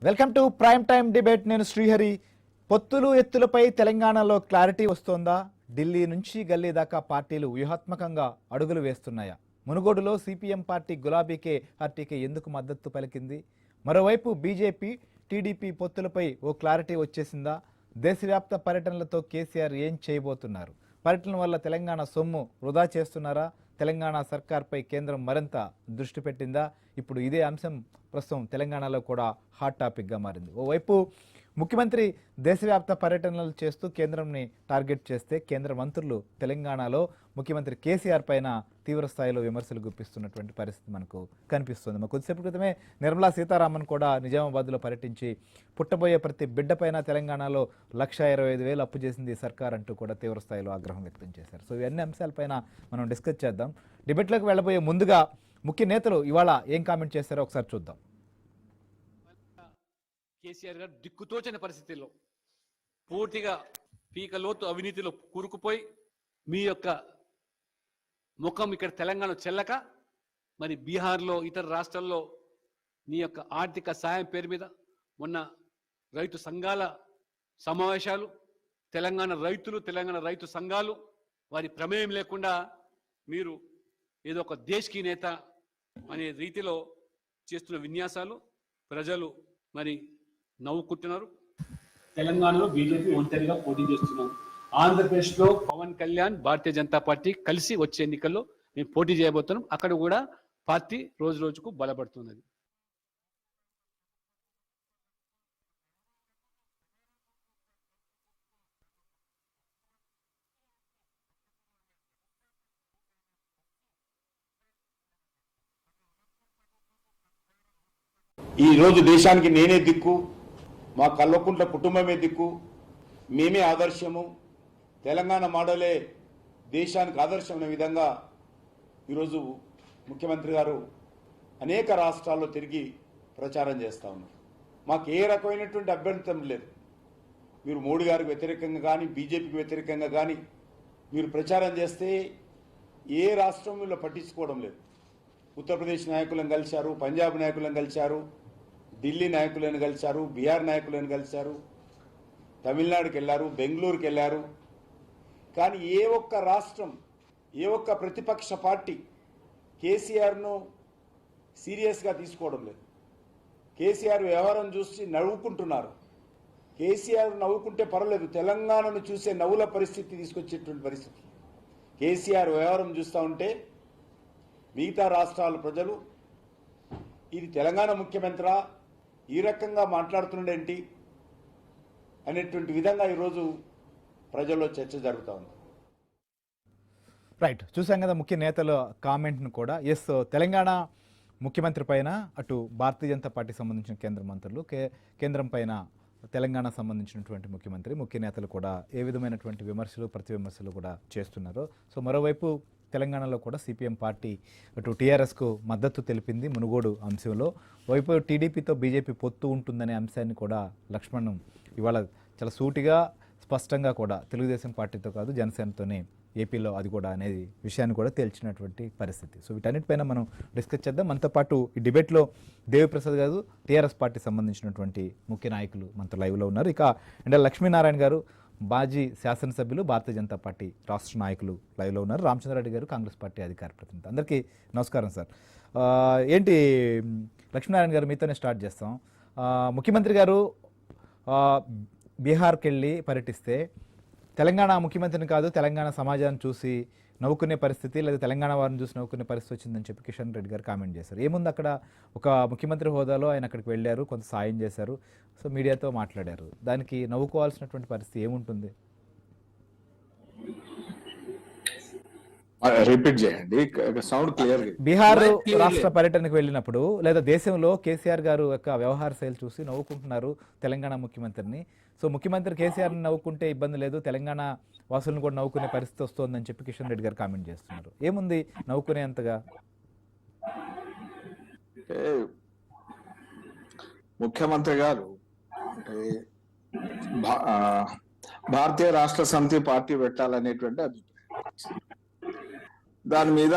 Welcome to prime time debate. నేను శ్రీహరి. పొత్తులు ఎత్తులపై తెలంగాణలో క్లారిటీ వస్తోందా? ఢిల్లీ నుంచి గల్లీ దాకా పార్టీలు వ్యూహాత్మకంగా అడుగులు వేస్తున్నాయా? మునుగోడులో సిపిఎం పార్టీ గులాబీకే పార్టీకి ఎందుకు మద్దతు పలికింది? మరోవైపు బీజేపీ టీడీపీ పొత్తులపై ఓ క్లారిటీ వచ్చేసిందా? దేశవ్యాప్త పర్యటనలతో కేసీఆర్ ఏం చేయబోతున్నారు? పర్యటన వల్ల తెలంగాణ సొమ్ము వృధా చేస్తున్నారా? తెలంగాణ సర్కార్పై కేంద్రం మరింత దృష్టి పెట్టిందా? ఇప్పుడు ఇదే అంశం ప్రస్తుతం తెలంగాణలో కూడా హాట్ టాపిక్గా మారింది. ఓవైపు ముఖ్యమంత్రి దేశవ్యాప్త పర్యటనలు చేస్తూ కేంద్రంని టార్గెట్ చేస్తే, కేంద్ర మంత్రులు తెలంగాణలో ముఖ్యమంత్రి కేసీఆర్ పైన తీవ్ర స్థాయిలో విమర్శలు గుప్పిస్తున్నటువంటి పరిస్థితి మనకు కనిపిస్తుంది. మరి కొద్దిసేపు క్రితమే నిర్మలా సీతారామన్ కూడా నిజామాబాద్లో పర్యటించి పుట్టబోయే ప్రతి బిడ్డ పైన తెలంగాణలో 1,25,000 అప్పు చేసింది సర్కార్ అంటూ కూడా తీవ్ర స్థాయిలో ఆగ్రహం వ్యక్తం చేశారు. సో ఇవన్నీ అంశాలపైన మనం డిస్కస్ చేద్దాం. డిబేట్లోకి వెళ్ళబోయే ముందుగా ముఖ్య నేతలు ఇవాళ ఏం కామెంట్ చేశారో ఒకసారి చూద్దాం. కేసీఆర్ గారు దిక్కుతోచని పరిస్థితుల్లో పూర్తిగా పీకలోతు అవినీతిలో కూరుకుపోయి మీ యొక్క ముఖం ఇక్కడ తెలంగాణ చెల్లక మరి బీహార్లో ఇతర రాష్ట్రాల్లో నీ యొక్క ఆర్థిక సాయం పేరు మీద మొన్న రైతు సంఘాల సమావేశాలు, తెలంగాణ రైతు సంఘాలు వారి ప్రమేయం లేకుండా మీరు ఏదో ఒక దేశ్కి నేత అనే రీతిలో చేస్తున్న విన్యాసాలు ప్రజలు మరి నవ్వుకుంటున్నారు. తెలంగాణలో బీజేపీ ఒంటరిగా పోటీ చేస్తున్నారు. ఆంధ్రప్రదేశ్లో పవన్ కళ్యాణ్ భారతీయ జనతా పార్టీ కలిసి వచ్చే ఎన్నికల్లో మేము పోటీ చేయబోతున్నాం. అక్కడ కూడా పార్టీ రోజు రోజుకు బలపడుతున్నది. ఈరోజు దేశానికి నేనే దిక్కు, మా కల్వకుంట్ల కుటుంబమే దిక్కు, మేమే ఆదర్శము, తెలంగాణ మోడలే దేశానికి ఆదర్శమైన విధంగా ఈరోజు ముఖ్యమంత్రి గారు అనేక రాష్ట్రాల్లో తిరిగి ప్రచారం చేస్తూ ఉన్నారు. మాకు ఏ రకమైనటువంటి అభ్యంతరం లేదు. మీరు మోడీ గారికి వ్యతిరేకంగా కానీ బీజేపీకి వ్యతిరేకంగా కానీ మీరు ప్రచారం చేస్తే ఏ రాష్ట్రంలో పట్టించుకోవడం లేదు. ఉత్తరప్రదేశ్ నాయకులను కలిశారు, పంజాబ్ నాయకులను కలిశారు, ఢిల్లీ నాయకులను కలిశారు, బీహార్ నాయకులను కలిశారు, తమిళనాడుకి వెళ్ళారు, బెంగళూరుకి వెళ్ళారు. కానీ ఏ ఒక్క రాష్ట్రం, ఏ ఒక్క ప్రతిపక్ష పార్టీ కేసీఆర్ను సీరియస్గా తీసుకోవడం లేదు. కేసీఆర్ వ్యవహారం చూసి నవ్వుకుంటున్నారు. కేసీఆర్ నవ్వుకుంటే పర్వాలేదు, తెలంగాణను చూసే నవ్వుల పరిస్థితి తీసుకొచ్చేటువంటి పరిస్థితి. కేసీఆర్ వ్యవహారం చూస్తూ ఉంటే మిగతా రాష్ట్రాల ప్రజలు ఇది తెలంగాణ ముఖ్యమంత్రి ఈ రకంగా మాట్లాడుతుండేంటి అనేటువంటి విధంగా ఈరోజు ప్రజల్లో చర్చ జరుగుతూ ఉంది. రైట్, చూసాం కదా ముఖ్య నేతల కామెంట్ను కూడా. ఎస్, తెలంగాణ ముఖ్యమంత్రి పైన అటు భారతీయ జనతా పార్టీకి సంబంధించిన కేంద్ర మంత్రులు, కేంద్రం పైన తెలంగాణ సంబంధించినటువంటి ముఖ్య నేతలు కూడా ఏ విధమైనటువంటి విమర్శలు ప్రతి విమర్శలు కూడా చేస్తున్నారు. సో మరోవైపు తెలంగాణలో కూడా సిపిఎం పార్టీ అటు టీఆర్ఎస్కు మద్దతు తెలిపింది మునుగోడు అంశంలో. వైపు టీడీపీతో బీజేపీ పొత్తు ఉంటుందనే అంశాన్ని కూడా లక్ష్మణ్ ఇవాళ చాలా సూటిగా స్పష్టంగా కూడా తెలుగుదేశం పార్టీతో కాదు జనసేనతోనే ఏపీలో అది కూడా అనేది విషయాన్ని కూడా తేల్చినటువంటి పరిస్థితి. సో వీటన్నిటిపైన మనం డిస్కస్ చేద్దాం. మనతో పాటు ఈ డిబేట్లో దేవిప్రసాద్ గారు, టీఆర్ఎస్ పార్టీ సంబంధించినటువంటి ముఖ్య నాయకులు మనతో లైవ్లో ఉన్నారు. ఇక అంటే లక్ష్మీనారాయణ గారు, మాజీ శాసనసభ్యులు, భారతీయ జనతా పార్టీ రాష్ట్ర నాయకులు లైవ్లో ఉన్నారు. రామచంద్రారెడ్డి గారు, కాంగ్రెస్ పార్టీ అధికార ప్రతినిధి. అందరికీ నమస్కారం సార్. ఏంటి లక్ష్మీనారాయణ గారు, మీతోనే స్టార్ట్ చేస్తాం. ముఖ్యమంత్రి గారు బీహార్కి వెళ్ళి పర్యటిస్తే తెలంగాణ ముఖ్యమంత్రిని కాదు తెలంగాణ సమాజాన్ని చూసి నవ్వుకునే పరిస్థితి, లేదా తెలంగాణ వారిని చూసి నవ్వుకునే పరిస్థితి వచ్చిందని చెప్పి కిషన్ రెడ్డి గారు కామెంట్ చేశారు. ఏముంది అక్కడ, ఒక ముఖ్యమంత్రి హోదాలో ఆయన అక్కడికి వెళ్ళారు, కొంత సాయం చేశారు, సో మీడియాతో మాట్లాడారు. దానికి నవ్వుకోవాల్సినటువంటి పరిస్థితి ఏముంటుంది? రిపీట్ చేయండి, సౌండ్ క్లియర్. బీహార్ రాష్ట్ర పర్యటనకు వెళ్ళినప్పుడు లేదా దేశంలో కేసీఆర్ గారు యొక్క వ్యవహార శైలి చూసి నవ్వుకుంటున్నారు తెలంగాణ ముఖ్యమంత్రిని. సో ముఖ్యమంత్రి కేసీఆర్ని నవ్వుకుంటే ఇబ్బంది లేదు, తెలంగాణ వాసులను కూడా నవ్వుకునే పరిస్థితి వస్తుందని చెప్పి కిషన్ రెడ్డి గారు కామెంట్ చేస్తున్నారు. ఏముంది నవ్వుకునేంతగా? ముఖ్యమంత్రి గారు భారతీయ రాష్ట్ర సమితి పార్టీ పెట్టాలనేటువంటి అభిప్రాయం, దాని మీద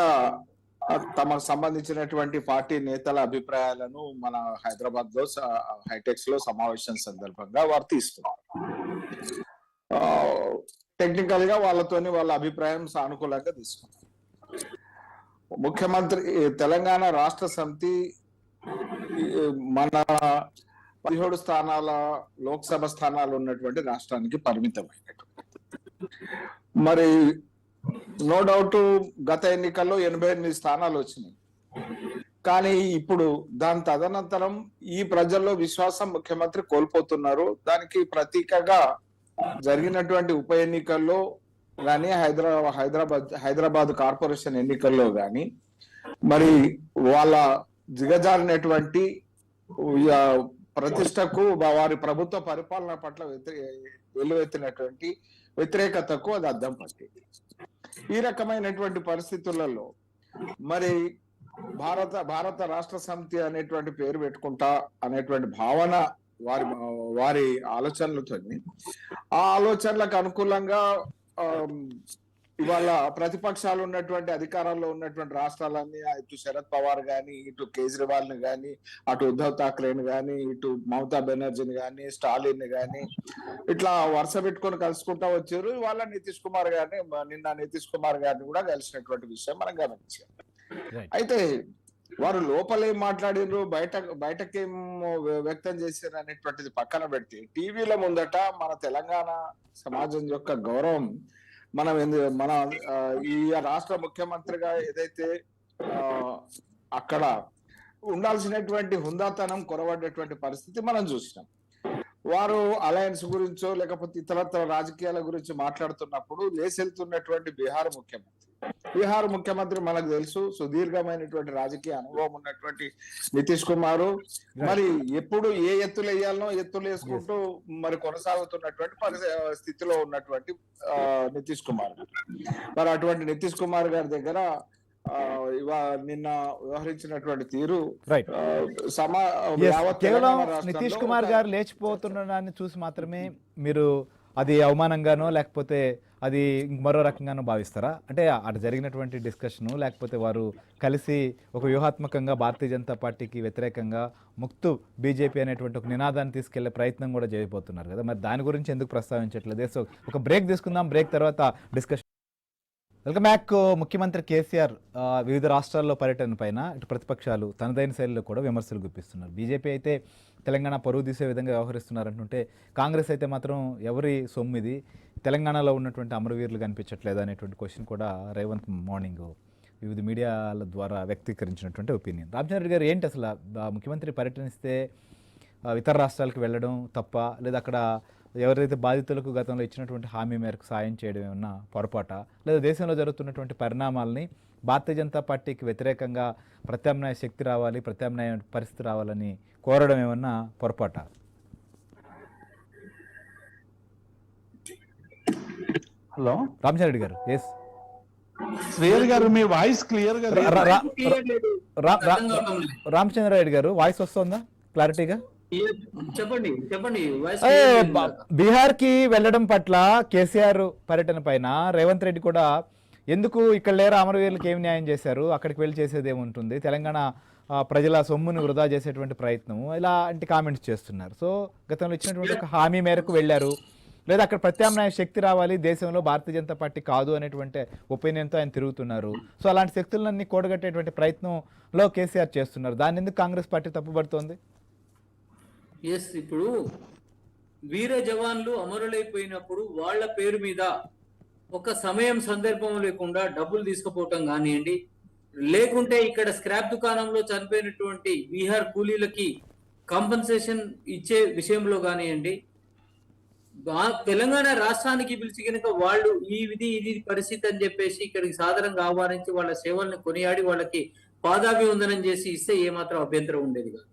తమకు సంబంధించినటువంటి పార్టీ నేతల అభిప్రాయాలను మన హైదరాబాద్ లో హైటెక్స్ లో సమావేశం సందర్భంగా వారు తీసుకున్నారు. టెక్నికల్ గా వాళ్ళ అభిప్రాయం సానుకూలంగా తీసుకున్నారు. ముఖ్యమంత్రి తెలంగాణ రాష్ట్ర సమితి మన 17 స్థానాల లోక్సభ స్థానాలు ఉన్నటువంటి రాష్ట్రానికి పరిమితమైనటువంటి, మరి నో డౌట్ గత ఎన్నికల్లో 88 స్థానాలు వచ్చినాయి. కానీ ఇప్పుడు దాని తదనంతరం ఈ ప్రజల్లో విశ్వాసం ముఖ్యమంత్రి కోల్పోతున్నారు. దానికి ప్రతీకగా జరిగినటువంటి ఉప ఎన్నికల్లో కానీ హైదరాబాద్ కార్పొరేషన్ ఎన్నికల్లో కానీ మరి వాళ్ళ దిగజారినటువంటి ప్రతిష్టకు వారి ప్రభుత్వ పరిపాలన పట్ల వెల్లువెత్తినటువంటి వ్యతిరేకతకు అది అద్దం పట్టింది. ఈ రకమైనటువంటి పరిస్థితులలో మరి భారత రాష్ట్ర సమితి అనేటువంటి పేరు పెట్టుకుంటా అనేటువంటి భావన వారి ఆలోచనలతో, ఆ ఆలోచనలకు అనుకూలంగా ఇవాళ ప్రతిపక్షాలు ఉన్నటువంటి అధికారంలో ఉన్నటువంటి రాష్ట్రాలన్నీ, ఇటు శరద్ పవార్ గాని, ఇటు కేజ్రీవాల్ ని గాని, అటు ఉద్ధవ్ ఠాక్రేని గాని, ఇటు మమతా బెనర్జీని గాని, స్టాలిన్ ని గాని, ఇట్లా వరుస పెట్టుకొని కలుసుకుంటా వచ్చారు. ఇవాళ నిన్న నితీష్ కుమార్ గారిని కూడా కలిసినటువంటి విషయం మనం గమనించాం. అయితే వారు లోపలేం మాట్లాడినరు, బయటకేం వ్యక్తం చేశారు అనేటువంటిది పక్కన పెడితే, టీవీల ముందట మన తెలంగాణ సమాజం యొక్క గౌరవం మన ఈ రాష్ట్ర ముఖ్యమంత్రిగా ఏదైతే అక్కడ ఉండాల్సినటువంటి హుందాతనం కొరవడ్డటువంటి పరిస్థితి మనం చూసినాం. వారు అలయన్స్ గురించో లేకపోతే ఇతరత్ర రాజకీయాల గురించి మాట్లాడుతున్నప్పుడు లేసెళ్తున్నటువంటి బీహార్ ముఖ్యమంత్రి మనకు తెలుసు, సుదీర్ఘమైనటువంటి రాజకీయ అనుభవం ఉన్నటువంటి నితీష్ కుమార్, మరి ఎప్పుడు ఏ ఎత్తులు వేయాలనో ఎత్తులు వేసుకుంటూ మరి కొనసాగుతున్నటువంటి స్థితిలో ఉన్నటువంటి నితీష్ కుమార్. మరి అటువంటి నితీష్ కుమార్ గారి దగ్గర నిన్న వ్యవహరించినటువంటి తీరు కేవలం నితీష్ కుమార్ గారు లేచిపోతుండడాన్ని చూసి మాత్రమే మీరు అది అవమానంగానో లేకపోతే అది మరో రకంగానో భావిస్తారా? అంటే అటు జరిగినటువంటి డిస్కషను, లేకపోతే వారు కలిసి ఒక వ్యూహాత్మకంగా భారతీయ జనతా పార్టీకి వ్యతిరేకంగా ముక్తు బీజేపీ అనేటువంటి ఒక నినాదాన్ని తీసుకెళ్లే ప్రయత్నం కూడా చేయబోతున్నారు కదా, మరి దాని గురించి ఎందుకు ప్రస్తావించట్లేదు? సో ఒక బ్రేక్ తీసుకుందాం, బ్రేక్ తర్వాత డిస్కషన్. Welcome back. ముఖ్యమంత్రి కేసీఆర్ వివిధ రాష్ట్రాల్లో పర్యటన పైన ఇటు ప్రతిపక్షాలు తనదైన శైలిలో కూడా విమర్శలు గుప్పిస్తున్నారు. బీజేపీ అయితే తెలంగాణ పరువు తీసే విధంగా వ్యవహరిస్తున్నారంటుంటే, కాంగ్రెస్ అయితే మాత్రం ఎవరి సొమ్మిది, తెలంగాణలో ఉన్నటువంటి అమరవీరులు కనిపించట్లేదు అనేటువంటి క్వశ్చన్ కూడా రేవంత్ మార్నింగ్ వివిధ మీడియాల ద్వారా వ్యక్తీకరించినటువంటి ఒపీనియన్. రామచంద్ర గారు, ఏంటి అసలు ముఖ్యమంత్రి పర్యటనిస్తే ఇతర రాష్ట్రాలకు వెళ్ళడం తప్ప, లేదా అక్కడ ఎవరైతే బాధితులకు గతంలో ఇచ్చినటువంటి హామీ మేరకు సాయం చేయడం ఏమన్నా పొరపాట, లేదా దేశంలో జరుగుతున్నటువంటి పరిణామాలని భారతీయ జనతా పార్టీకి వ్యతిరేకంగా ప్రత్యామ్నాయ శక్తి రావాలి, ప్రత్యామ్నాయ పరిస్థితి రావాలని కోరడం ఏమన్నా పొరపాట? హలో రామచంద్ర గారు. ఎస్ శ్రేయర్ గారు, మీ వాయిస్ క్లియర్ గా రామచంద్ర రెడ్డి గారు, వాయిస్ వస్తుందా క్లారిటీగా? చెప్పండి. బీహార్ కి వెళ్ళడం పట్ల కేసీఆర్ పర్యటన పైన రేవంత్ రెడ్డి కూడా ఎందుకు ఇక్కడ లేరా, అమరవీరులకు ఏం న్యాయం చేశారు, అక్కడికి వెళ్ళి చేసేది ఏముంటుంది, తెలంగాణ ప్రజల సొమ్మును వృధా చేసేటువంటి ప్రయత్నం, ఇలాంటి కామెంట్స్ చేస్తున్నారు. సో గతంలో ఇచ్చినటువంటి ఒక హామీ మేరకు వెళ్ళారు, లేదా అక్కడ ప్రత్యామ్నాయ శక్తి రావాలి, దేశంలో భారతీయ జనతా పార్టీ కాదు అనేటువంటి ఒపీనియన్తో ఆయన తిరుగుతున్నారు. సో అలాంటి శక్తులన్నీ కూడగట్టేటువంటి ప్రయత్నంలో కేసీఆర్ చేస్తున్నారు. దాన్ని ఎందుకు కాంగ్రెస్ పార్టీ తప్పుపడుతోంది? ఎస్, ఇప్పుడు వీర జవాన్లు అమరులైపోయినప్పుడు వాళ్ళ పేరు మీద ఒక సమయం సందర్భం లేకుండా డబ్బులు తీసుకుపోవటం కానివ్వండి, లేకుంటే ఇక్కడ స్క్రాప్ దుకాణంలో చనిపోయినటువంటి బీహార్ కూలీలకి కాంపన్సేషన్ ఇచ్చే విషయంలో కానివ్వండి, తెలంగాణ రాష్ట్రానికి పిలిచి కనుక వాళ్ళు ఇది పరిస్థితి అని చెప్పేసి ఇక్కడికి సాధారణంగా ఆహ్వానించి వాళ్ళ సేవల్ని కొనియాడి వాళ్ళకి పాదాభివందనం చేసి ఇస్తే ఏమాత్రం అభ్యంతరం ఉండేది కాదు.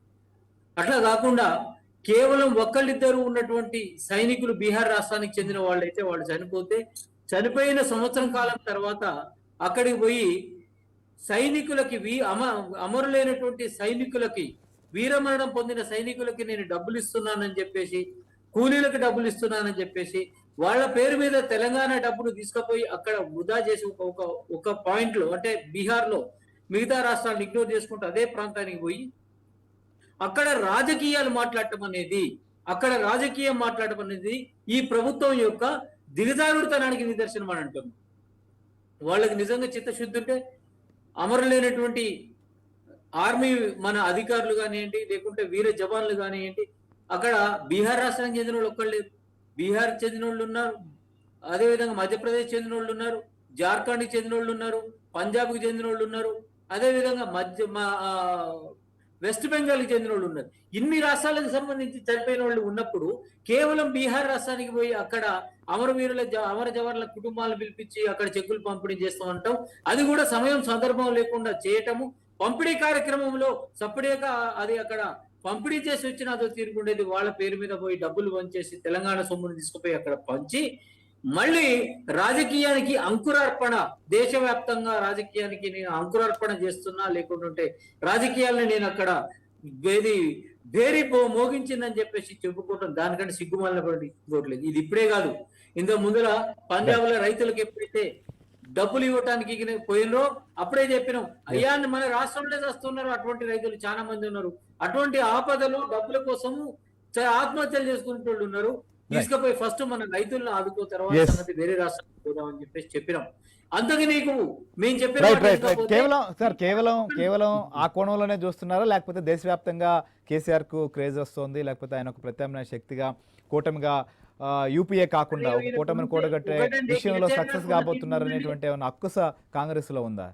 అట్లా కాకుండా కేవలం ఒక్కళ్ళిద్దరు ఉన్నటువంటి సైనికులు బీహార్ రాష్ట్రానికి చెందిన వాళ్ళైతే వాళ్ళు చనిపోతే, చనిపోయిన సంవత్సరం కాలం తర్వాత అక్కడికి పోయి సైనికులకి అమరులైనటువంటి సైనికులకి, వీరమరణం పొందిన సైనికులకి నేను డబ్బులు ఇస్తున్నానని చెప్పేసి, కూలీలకు డబ్బులు ఇస్తున్నానని చెప్పేసి వాళ్ళ పేరు మీద తెలంగాణ డబ్బులు తీసుకుపోయి అక్కడ వృధా చేసి ఒక పాయింట్ లో, అంటే బీహార్ లో మిగతా రాష్ట్రాలను ఇగ్నోర్ చేసుకుంటూ అదే ప్రాంతానికి పోయి అక్కడ రాజకీయాలు మాట్లాడటం అనేది ఈ ప్రభుత్వం యొక్క దిగజారుడుతనానికి నిదర్శనం అని అంటున్నాం. వాళ్ళకి నిజంగా చిత్తశుద్ధి ఉంటే అమరులైనటువంటి ఆర్మీ మన అధికారులు కానివ్వండి, లేకుంటే వీర జవాన్లు కానివ్వండి, అక్కడ బీహార్ రాష్ట్రానికి చెందిన వాళ్ళు ఒక్కళ్ళు లేరు. బీహార్ చెందిన వాళ్ళు ఉన్నారు, అదేవిధంగా మధ్యప్రదేశ్ చెందిన వాళ్ళు ఉన్నారు, జార్ఖండ్కి చెందిన వాళ్ళు ఉన్నారు, పంజాబ్కి చెందిన వాళ్ళు ఉన్నారు, అదేవిధంగా వెస్ట్ బెంగాల్కి చెందిన వాళ్ళు ఉన్నారు. ఇన్ని రాష్ట్రాలకు సంబంధించి చనిపోయిన వాళ్ళు ఉన్నప్పుడు కేవలం బీహార్ రాష్ట్రానికి పోయి అక్కడ అమర జవాన్ల కుటుంబాలను పిలిపించి అక్కడ చెక్కులు పంపిణీ చేస్తూ ఉంటాం. అది కూడా సమయం సందర్భం లేకుండా చేయటము, పంపిణీ కార్యక్రమంలో సపరేట్గా అది అక్కడ పంపిణీ చేసి వచ్చిన అదో తీరుకుండేది వాళ్ళ పేరు మీద పోయి డబ్బులు పంచేసి తెలంగాణ సొమ్మును తీసుకుపోయి అక్కడ పంచి మళ్ళీ రాజకీయానికి అంకురార్పణ, దేశవ్యాప్తంగా రాజకీయానికి నేను అంకురార్పణ చేస్తున్నా, లేకుంటుంటే రాజకీయాలను నేను అక్కడ మోగించిందని చెప్పేసి చెప్పుకుంటాం. దానికంటే సిగ్గుమాలిన పడలేదు. ఇది ఇప్పుడే కాదు, ఇంత ముందర పంజాబ్ లో రైతులకు ఎప్పుడైతే డబ్బులు ఇవ్వటానికి పోయినరో అప్పుడే చెప్పినాం, అయ్యా మన రాష్ట్రంలో వస్తున్నారు అటువంటి రైతులు చాలా మంది ఉన్నారు, అటువంటి ఆపదలు డబ్బుల కోసము ఆత్మహత్యలు చేసుకునే వాళ్ళు ఉన్నారు, తీసుకుపోయి ఫస్ట్ మన రైతులను ఆదుకో, తర్వాత సంగతి వేరే రాష్ట్రానికి పోదామని చెప్పేసి చెప్పినాం. అందుకే నీకు మేము చెప్పిన కేవలం ఆ కోణంలోనే చూస్తున్నారా, లేకపోతే దేశవ్యాప్తంగా కేసీఆర్ కు క్రేజ్ వస్తుంది, లేకపోతే ఆయన ఒక ప్రత్యామ్నాయ శక్తిగా కూటమిగా యూపీఏ కాకుండా ఒక కూటమిని కూడగట్టే విషయంలో సక్సెస్ కాబోతున్నారు అనేటువంటి ఏమైనా అక్కుస కాంగ్రెస్ లో ఉందా?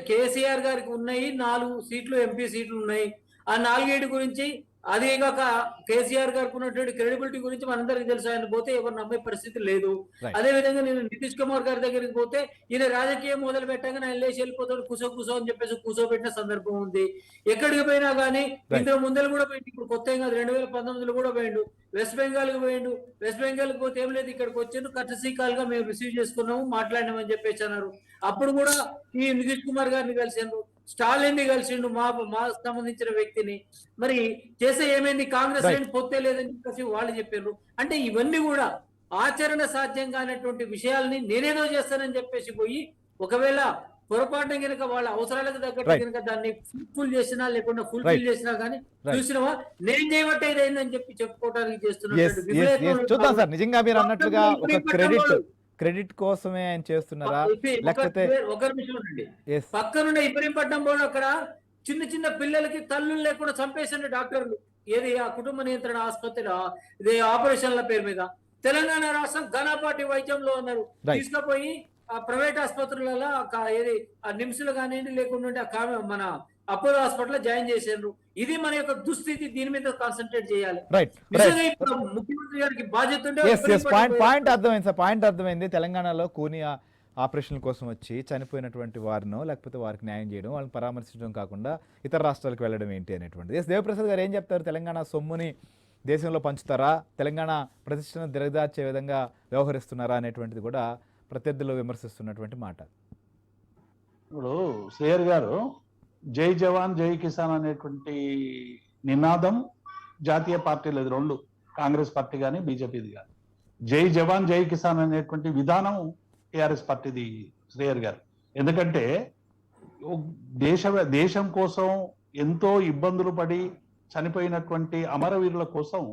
కేసీఆర్ గారికి ఉన్నాయి 4 సీట్లు, ఎంపీ సీట్లు ఉన్నాయి. ఆ 4 గురించి అదే కాక కేసీఆర్ గారికి ఉన్నటువంటి క్రెడిబిలిటీ గురించి మనందరికి తెలుసు. ఆయన పోతే ఎవరు నమ్మే పరిస్థితి లేదు. అదే విధంగా నేను నితీష్ కుమార్ గారి దగ్గరికి పోతే ఈయన రాజకీయం మొదలు పెట్టాక ఆయన లేచి వెళ్ళిపోతాడు, కూసో అని చెప్పేసి కూర్చోబెట్టిన సందర్భం ఉంది. ఎక్కడికి పోయినా కానీ ఇంతకు ముందర కూడా పోయింది, ఇప్పుడు కొత్త కాదు, 2019లో కూడా పోయిండు, వెస్ట్ బెంగాల్కి పోయిండు. వెస్ట్ బెంగాల్కి పోతే ఏం లేదు, ఇక్కడికి వచ్చాను కర్టసీ కాల్ గా మేము రిసీవ్ చేసుకున్నాము, మాట్లాడినామని చెప్పేసి అన్నారు. అప్పుడు కూడా ఈ నితీష్ కుమార్ గారిని కలిసాను, స్టాలిన్ ని కలిసిండు, మా సంబంధించిన వ్యక్తిని. మరి చేసే ఏమైంది, కాంగ్రెస్ పొత్తే లేదని చెప్పేసి వాళ్ళు చెప్పారు. అంటే ఇవన్నీ కూడా ఆచరణ సాధ్యం కానటువంటి విషయాల్ని నేనేదో చేస్తానని చెప్పేసి పోయి ఒకవేళ పొరపాటున కనుక వాళ్ళ అవసరాలకు తగ్గట్టు కనుక దాన్ని ఫుల్ చేసినా లేకుండా ఫుల్ఫిల్ చేసినా కానీ చూసినవా నేను చేయబట్టే ఇదైందని చెప్పి చెప్పుకోవడానికి చూద్దాం సార్. నిజంగా మీరు అన్నట్లుగా ఒక క్రెడిట్ కోసమే ఆయన చేస్తున్నారా, లేకపోతే ఒక నిమిషం ఉండండి, పక్కనున్న ఇబ్రహీంపట్నం బోర్డు అక్కడ చిన్న పిల్లలకి తల్లు లేకుండా చంపేసిన డాక్టర్లు, ఏది ఆ కుటుంబ నియంత్రణ ఆసుపత్రిలో ఇది ఆపరేషన్ల పేరు మీద తెలంగాణ రాష్ట్రం ఘనపాటి వైద్యంలో ఉన్నారు, తీసుకుపోయి ఆ ప్రైవేట్ ఆసుపత్రులలో ఏది ఆ నిమ్స్ లో కానివ్వండి, లేకుండా మన అపోలో హాస్పిటల్ జాయిన్ చేశారు. ఇది మన యొక్క దుస్థితి, దీని మీద కాన్సన్ట్రేట్ చేయాలి. ముఖ్యమంత్రి గారికి బాధ్యత ఉంటే పాయింట్ అర్థమైంది. తెలంగాణలో కూని ఆపరేషన్ల కోసం వచ్చి చనిపోయినటువంటి వారినో లేకపోతే వారికి న్యాయం చేయడం, వాళ్ళని పరామర్శించడం కాకుండా ఇతర రాష్ట్రాలకు వెళ్ళడం ఏంటి అనేటువంటిది. దేవప్రసాద్ గారు ఏం చెప్తారు? తెలంగాణ సొమ్ముని దేశంలో పంచుతారా, తెలంగాణ ప్రతిష్టను దిగదార్చే విధంగా వ్యవహరిస్తున్నారా అనేటువంటిది కూడా ప్రత్యర్థులు విమర్శిస్తున్నటువంటి మాట. ఇప్పుడు శ్రేయర్ గారు జై జవాన్ జై కిసాన్ అనేటువంటి నినాదం జాతీయ పార్టీలు రెండు, కాంగ్రెస్ పార్టీ కానీ బీజేపీది కానీ. జై జవాన్ జై కిసాన్ అనేటువంటి విధానం టిఆర్ఎస్ పార్టీది శ్రేయర్ గారు. ఎందుకంటే దేశం కోసం ఎంతో ఇబ్బందులు పడి చనిపోయినటువంటి అమరవీరుల కోసం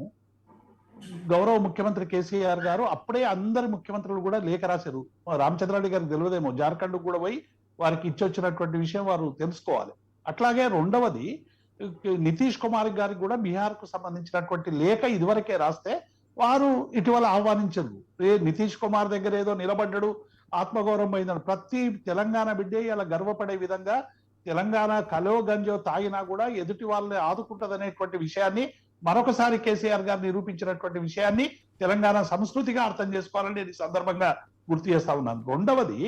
గౌరవ ముఖ్యమంత్రి కేసీఆర్ గారు అప్పుడే అందరి ముఖ్యమంత్రులు కూడా లేఖ రాశారు. రామచంద్రారెడ్డి గారికి తెలియదేమో, జార్ఖండ్ కూడా పోయి వారికి ఇచ్చొచ్చినటువంటి విషయం వారు తెలుసుకోవాలి. అట్లాగే రెండవది నితీష్ కుమార్ గారికి కూడా బీహార్ కు సంబంధించినటువంటి లేఖ ఇదివరకే రాస్తే వారు ఇటీవల ఆహ్వానించారు. నితీష్ కుమార్ దగ్గర ఏదో నిలబడ్డాడు, ఆత్మగౌరవం అయిందని. ప్రతి తెలంగాణ బిడ్డే ఇలా గర్వపడే విధంగా తెలంగాణ కలో గంజో తాగినా కూడా ఎదుటి వాళ్ళని ఆదుకుంటదనేటువంటి విషయాన్ని మరొకసారి కేసీఆర్ గారు నిరూపించినటువంటి విషయాన్ని తెలంగాణ సంస్కృతిగా అర్థం చేసుకోవాలని నేను ఈ సందర్భంగా గుర్తు చేస్తా ఉన్నాను. రెండవది,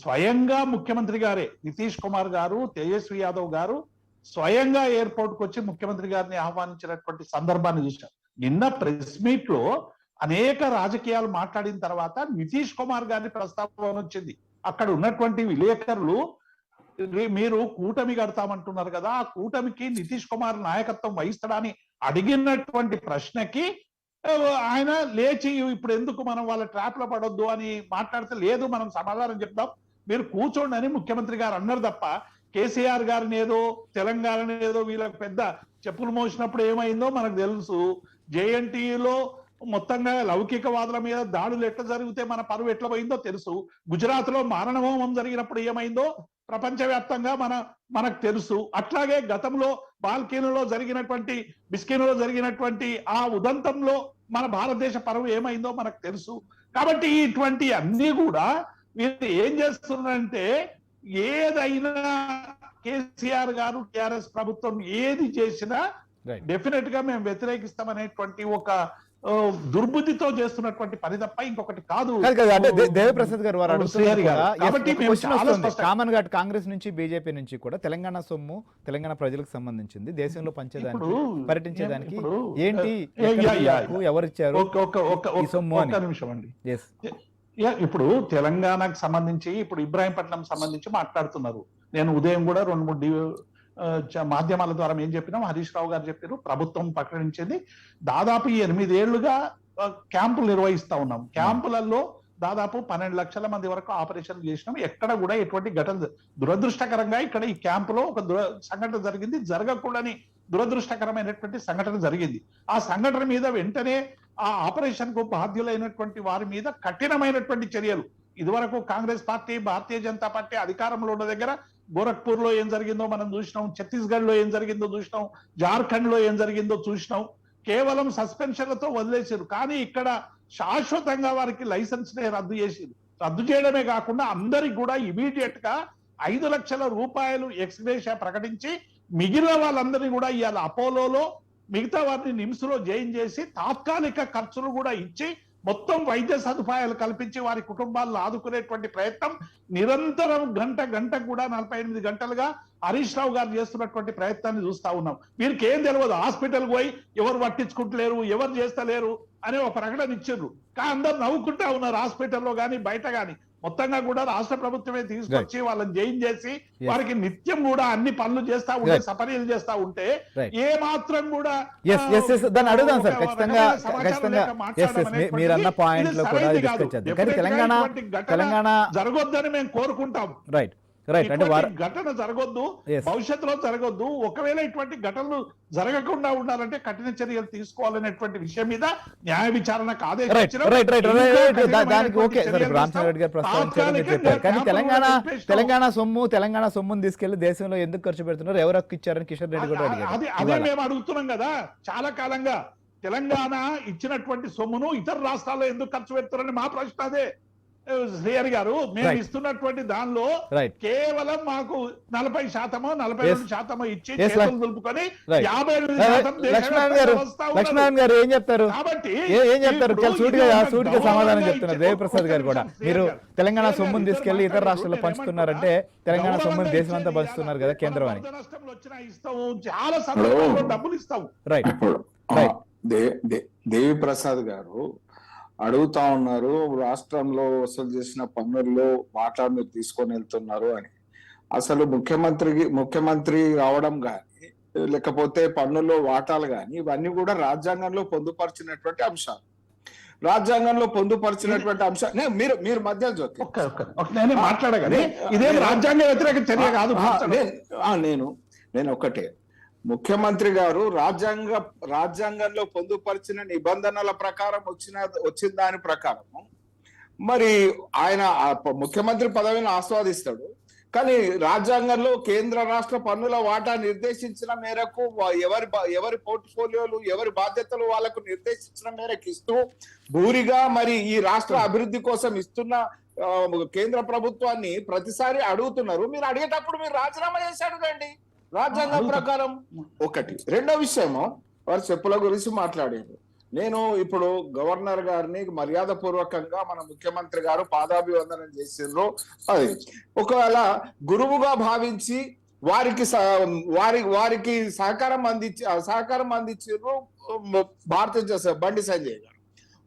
స్వయంగా ముఖ్యమంత్రి గారే నితీష్ కుమార్ గారు, తేజస్వి యాదవ్ గారు స్వయంగా ఎయిర్పోర్ట్ కు వచ్చి ముఖ్యమంత్రి గారిని ఆహ్వానించినటువంటి సందర్భాన్ని చూశాం. నిన్న ప్రెస్ మీట్ లో అనేక రాజకీయాలు మాట్లాడిన తర్వాత నితీష్ కుమార్ గారిని ప్రస్తావన వచ్చింది. అక్కడ ఉన్నటువంటి విలేకరులు మీరు కూటమి కడతామంటున్నారు కదా, ఆ కూటమికి నితీష్ కుమార్ నాయకత్వం వహిస్తాడని అడిగినటువంటి ప్రశ్నకి ఆయన లేచి ఇప్పుడు ఎందుకు మనం వాళ్ళ ట్రాప్ లో పడొద్దు అని మాట్లాడితే, లేదు మనం సమాధానం చెప్తాం, మీరు కూర్చోండి అని ముఖ్యమంత్రి గారు అన్నారు తప్ప కేసీఆర్ గారిని ఏదో తెలంగాణ ఏదో వీళ్ళకి పెద్ద చెప్పులు మోసినప్పుడు ఏమైందో మనకు తెలుసు. జేఎన్టీయులో మొత్తంగా లౌకికవాదుల మీద దాడులు ఎట్లా జరిగితే మన పరువు ఎట్లా పోయిందో తెలుసు. గుజరాత్ లో మారణహోమం జరిగినప్పుడు ఏమైందో ప్రపంచవ్యాప్తంగా మనకు తెలుసు. అట్లాగే గతంలో బాల్కీనులో జరిగినటువంటి ఆ ఉదంతంలో మన భారతదేశ పరువు ఏమైందో మనకు తెలుసు. కాబట్టి ఇటువంటి అన్ని కూడా వీళ్ళు ఏం చేస్తున్నారంటే ఏదైనా కేసీఆర్ గారు టిఆర్ఎస్ ప్రభుత్వం ఏది చేసినా డెఫినెట్ గా మేము వ్యతిరేకిస్తామనేటువంటి ఒక దుర్బుద్ధితో చేస్తున్నటువంటి పని తప్ప ఇంకొకటి కాదు. అంటే దేవిప్రసాద్ గారు వారు కాబట్టి కామన్ గా కాంగ్రెస్ నుంచి బీజేపీ నుంచి కూడా తెలంగాణ సొమ్ము తెలంగాణ ప్రజలకు సంబంధించింది, దేశంలో పంచేదానికి పర్యటించేదానికి ఏంటి ఎవరిచ్చారు ఈ సొమ్ము అని. ఒక్క నిమిషం అండి. ఇప్పుడు తెలంగాణకు సంబంధించి ఇప్పుడు ఇబ్రాహీంపట్నం సంబంధించి మాట్లాడుతున్నారు. నేను ఉదయం కూడా 2-3 మాధ్యమాల ద్వారా ఏం చెప్పినాం, హరీష్ రావు గారు చెప్పారు, ప్రభుత్వం ప్రకటించింది. దాదాపు 8 ఏళ్లుగా క్యాంపులు నిర్వహిస్తా ఉన్నాం. క్యాంపులలో దాదాపు 12 లక్షల మంది వరకు ఆపరేషన్ చేసినాం. ఎక్కడ కూడా ఎటువంటి ఘటన దురదృష్టకరంగా ఇక్కడ ఈ క్యాంపులో ఒక సంఘటన జరిగింది, జరగకూడని దురదృష్టకరమైనటువంటి సంఘటన జరిగింది. ఆ సంఘటన మీద వెంటనే ఆ ఆపరేషన్ కు బాధ్యులైనటువంటి వారి మీద కఠినమైనటువంటి చర్యలు. ఇదివరకు కాంగ్రెస్ పార్టీ, భారతీయ జనతా పార్టీ అధికారంలో ఉన్న దగ్గర గోరఖ్పూర్ లో ఏం జరిగిందో మనం చూసినాం, ఛత్తీస్గఢ్ లో ఏం జరిగిందో చూసినాం, జార్ఖండ్ లో ఏం జరిగిందో చూసినాం. కేవలం సస్పెన్షన్లతో వదిలేసారు. కానీ ఇక్కడ శాశ్వతంగా వారికి లైసెన్స్ నే రద్దు చేసింది. రద్దు చేయడమే కాకుండా అందరికి కూడా ఇమీడియట్ గా 5 లక్షల రూపాయలు ఎక్స్గ్రేషియా ప్రకటించి మిగిలిన వాళ్ళందరినీ కూడా ఇవాళ అపోలోలో, మిగతా వారిని నిమ్స్ లో జాయిన్ చేసి తాత్కాలిక ఖర్చులు కూడా ఇచ్చి మొత్తం వైద్య సదుపాయాలు కల్పించి వారి కుటుంబాలను ఆదుకునేటువంటి ప్రయత్నం నిరంతరం గంట కూడా 48 గంటలుగా హరీష్ రావు గారు చేస్తున్నటువంటి ప్రయత్నాన్ని చూస్తా ఉన్నాం. వీరికి ఏం తెలియదు, హాస్పిటల్ పోయి ఎవరు పట్టించుకుంటలేరు, ఎవరు చేస్తలేరు అనే ఒక ప్రకటన ఇచ్చారు. కానీ అందరు నవ్వుకుంటా ఉన్నారు హాస్పిటల్లో కానీ బయట కానీ. మొత్తంగా కూడా రాష్ట్ర ప్రభుత్వమే తీసుకొచ్చి వాళ్ళని జైన్ చేసి వారికి నిత్యం కూడా అన్ని పనులు చేస్తా ఉంటే, సపర్యలు చేస్తా ఉంటే ఏ మాత్రం కూడా దాన్ని అడుగుదాం సార్. ఖచ్చితంగా మీరన్న పాయింట్ లో కూడా తెలంగాణ జరగొద్దని మేము కోరుకుంటాం. రైట్ రైట్ అంటే ఘటన జరగొద్దు, భవిష్యత్తులో జరగొద్దు. ఒకవేళ ఇటువంటి ఘటనలు జరగకుండా ఉండాలంటే కఠిన చర్యలు తీసుకోవాలనేటువంటి విషయం మీద న్యాయ విచారణకు కానీ తెలంగాణ సొమ్మును తీసుకెళ్లి దేశంలో ఎందుకు ఖర్చు పెడుతున్నారు, ఎవరు హక్కు ఇచ్చారని కిషన్ రెడ్డి కూడా అడిగారు. అదే మేము అడుగుతున్నాం కదా చాలా కాలంగా. తెలంగాణ ఇచ్చినటువంటి సొమ్మును ఇతర రాష్ట్రాల్లో ఎందుకు ఖర్చు పెడుతున్నారని మా ప్రశ్న అదే. శ్రీహరి గారు, మేము ఇస్తున్నటువంటి దానిలో కేవలం మాకు 40% 42% ఇచ్చి చేతులు దులుపుకొని 52% లక్ష్మణ్ గారు ఏం చెప్తారు? ఏం చెప్తారు? సూటిగా సమాధానం చెప్తున్నారు దేవిప్రసాద్ గారు కూడా. మీరు తెలంగాణ సొమ్మును తీసుకెళ్లి ఇతర రాష్ట్రాల్లో పంచుతున్నారంటే తెలంగాణ సొమ్మును దేశం అంతా పంచుతున్నారు కదా కేంద్రం అని. నష్టంలో వచ్చినా ఇస్తాము, చాలా సందర్భాల్లో డబ్బులు ఇస్తాము. రైట్ దేవిప్రసాద్ గారు అడుగుతా ఉన్నారు, రాష్ట్రంలో వసూలు చేసిన పన్నుల్లో వాటా మీరు తీసుకొని వెళ్తున్నారు అని. అసలు ముఖ్యమంత్రి రావడం కానీ లేకపోతే పన్నుల్లో వాటాలు కానీ ఇవన్నీ కూడా రాజ్యాంగంలో పొందుపరిచినటువంటి అంశాలు. రాజ్యాంగంలో పొందుపరిచినటువంటి అంశాలు మీరు మధ్య మాట్లాడగానే ఇదేం రాజ్యాంగ వ్యతిరేక చర్య కాదు. నేను ఒకటే, ముఖ్యమంత్రి గారు రాజ్యాంగంలో పొందుపరిచిన నిబంధనల ప్రకారం వచ్చిన దాని ప్రకారం మరి ఆయన ముఖ్యమంత్రి పదవిని ఆస్వాదిస్తాడు. కానీ రాజ్యాంగంలో కేంద్ర రాష్ట్ర పన్నుల వాటా నిర్దేశించిన మేరకు ఎవరి పోర్ట్ఫోలియోలు, ఎవరి బాధ్యతలు వాళ్ళకు నిర్దేశించిన మేరకు ఇస్తూ భూరిగా మరి ఈ రాష్ట్ర అభివృద్ధి కోసం ఇస్తున్న కేంద్ర ప్రభుత్వాన్ని ప్రతిసారి అడుగుతున్నారు. మీరు అడిగేటప్పుడు మీరు రాజీనామా చేశాడు కండి రాజ్యాంగం ప్రకారం. ఒకటి. రెండో విషయము, వారు చెప్పుల గురించి మాట్లాడారు. నేను ఇప్పుడు గవర్నర్ గారిని మర్యాద పూర్వకంగా మన ముఖ్యమంత్రి గారు పాదాభివందనం చేసిండ్రు. అది ఒకవేళ గురువుగా భావించి వారికి సహకారం అందించారు భారతీయ బండి సంజయ్ గారు.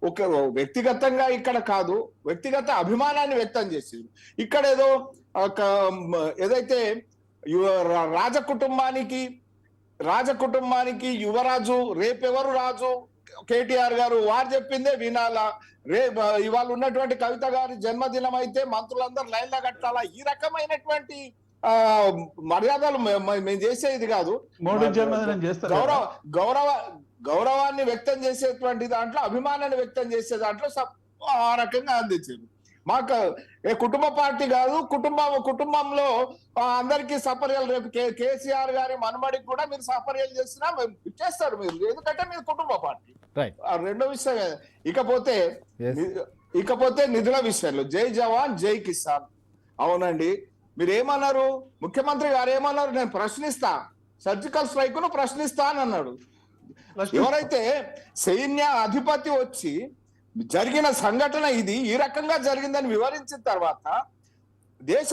ఒక వ్యక్తిగతంగా ఇక్కడ కాదు, వ్యక్తిగత అభిమానాన్ని వ్యక్తం చేసిండ్రు. ఇక్కడ ఏదైతే రాజకుటుంబానికి యువరాజు, రేపెవరు రాజు, కేటీఆర్ గారు వారు చెప్పిందే వినాలా. ఇవాళ ఉన్నటువంటి కవిత గారి జన్మదినం అయితే మంత్రులందరూ లైన్ లా కట్టాలా. ఈ రకమైనటువంటి మర్యాదలు మేము చేసేది కాదు. మోడీ జన్మదినం చేస్తారు. గౌరవాన్ని వ్యక్తం చేసేటువంటి దాంట్లో, అభిమానాన్ని వ్యక్తం చేసే దాంట్లో ఆ రకంగా అందించారు. మాకు కుటుంబ పార్టీ కాదు, కుటుంబంలో అందరికీ సపర్యలు. రేపు కేసీఆర్ గారి మనమడికి కూడా మీరు సపర్యలు చేసినా చేస్తారు మీరు, ఎందుకంటే మీరు కుటుంబ పార్టీ. రెండో విషయం ఇకపోతే నిధుల విషయంలో జై జవాన్ జై కిసాన్. అవునండి, మీరు ఏమన్నారు? ముఖ్యమంత్రి గారు ఏమన్నారు? నేను ప్రశ్నిస్తా, సర్జికల్ స్ట్రైక్ ను ప్రశ్నిస్తా అని అన్నాడు. ఎవరైతే సైన్య అధిపతి వచ్చి జరిగిన సంఘటన ఇది ఈ రకంగా జరిగిందని వివరించిన తర్వాత దేశ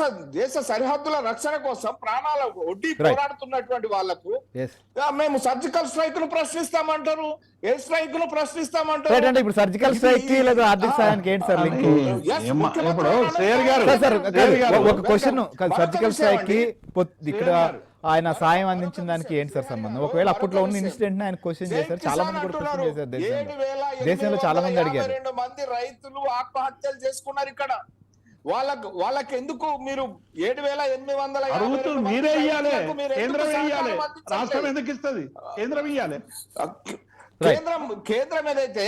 సరిహద్దుల రక్షణ కోసం ప్రాణాల ఒడ్డి పోరాడుతున్నటువంటి వాళ్లకు మేము సర్జికల్ స్ట్రైక్ ను ప్రశ్నిస్తామంటారు, ఏ స్ట్రైక్ ను ప్రశ్నిస్తామంటారు. ఇప్పుడు సర్జికల్ స్ట్రైక్ లేదా ఆర్థిక సాయానికి ఏంటి సార్ లింక్? ఒక క్వశ్చన్, సర్జికల్ స్ట్రైక్ కి ఇక్కడ ఆయన సాయం అందించిన దానికి ఏంటి సార్ సంబంధం? ఒకవేళ అప్పట్లో ఉన్న ఇన్సిడెంట్ ఆయన క్వశ్చన్ చేశారు, చాలా మంది కూడా క్వశ్చన్ చేశారు. దేశంలో చాలా మంది అడిగారు. 2 మంది రైతులు ఆత్మహత్యలు చేసుకున్నారు ఇక్కడ. వాళ్ళకి ఎందుకు మీరు 7,800 అడుగుతూ మీరే ఇయ్యాలి, కేంద్రం ఇయ్యాలి, రాష్ట్రం ఎందుకు ఇస్తుంది? కేంద్రం ఇయ్యాలి. కేంద్రం ఏదైతే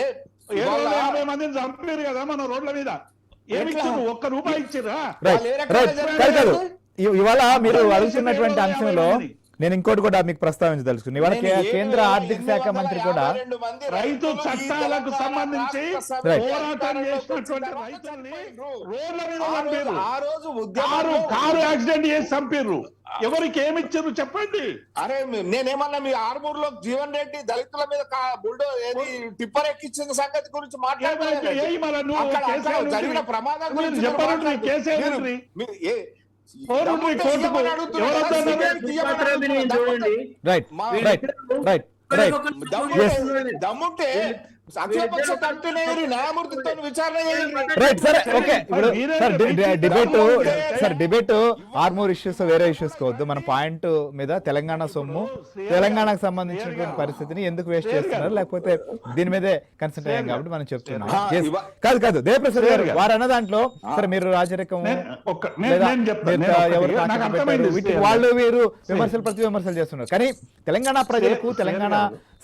750 మందిని చంపారు కదా మన రోడ్ల మీద, ఏమి ఇచ్చారు? ₹1 ఇచ్చారా? ఇవాళ మీరు అడుగుతున్నటువంటి అంశంలో నేను ఇంకోటి కూడా మీకు ప్రస్తావించదలుచుకున్నాను. ఇవాళ కేంద్ర ఆర్థిక శాఖ మంత్రి కూడా రైతు చట్టాలకు సంబంధించి పోరాటం చేసినటువంటి రైతుల్ని రోడ్ల మీద చంపారు, కారు యాక్సిడెంట్ చేసి చంపారు. ఎవరికి ఏమిచ్చారు చెప్పండి? అరే నేనేమన్నా మీ ఆర్మూర్ లో జీవన్ రెడ్డి దళితుల మీద బుల్డో ఏది టిప్పర్ ఎక్కించిన సంగతి గురించి మాట్లాడారు. జరిగిన ప్రమాదం గురించి చెప్పండి. దమ్ముంటే అఖిలపక్ష కమిటీని న్యాయమూర్తితో విచారణ డిబేట్ ఆర్మూర్ ఇష్యూస్ వేరే ఇష్యూస్ కావద్దు. మన పాయింట్ మీద తెలంగాణ సొమ్ము, తెలంగాణకు సంబంధించినటువంటి పరిస్థితిని ఎందుకు వేస్ట్ చేస్తున్నారు, లేకపోతే దీని మీదే కన్సల్ట్ అయ్యాం కాబట్టి మనం చెప్తున్నాం. కాదు దేవప్రసాద్ గారు వారు అన్న దాంట్లో సరే మీరు రాజరికం వాళ్ళు వీరు విమర్శలు ప్రతి విమర్శలు చేస్తున్నారు, కానీ తెలంగాణ ప్రజలకు తెలంగాణ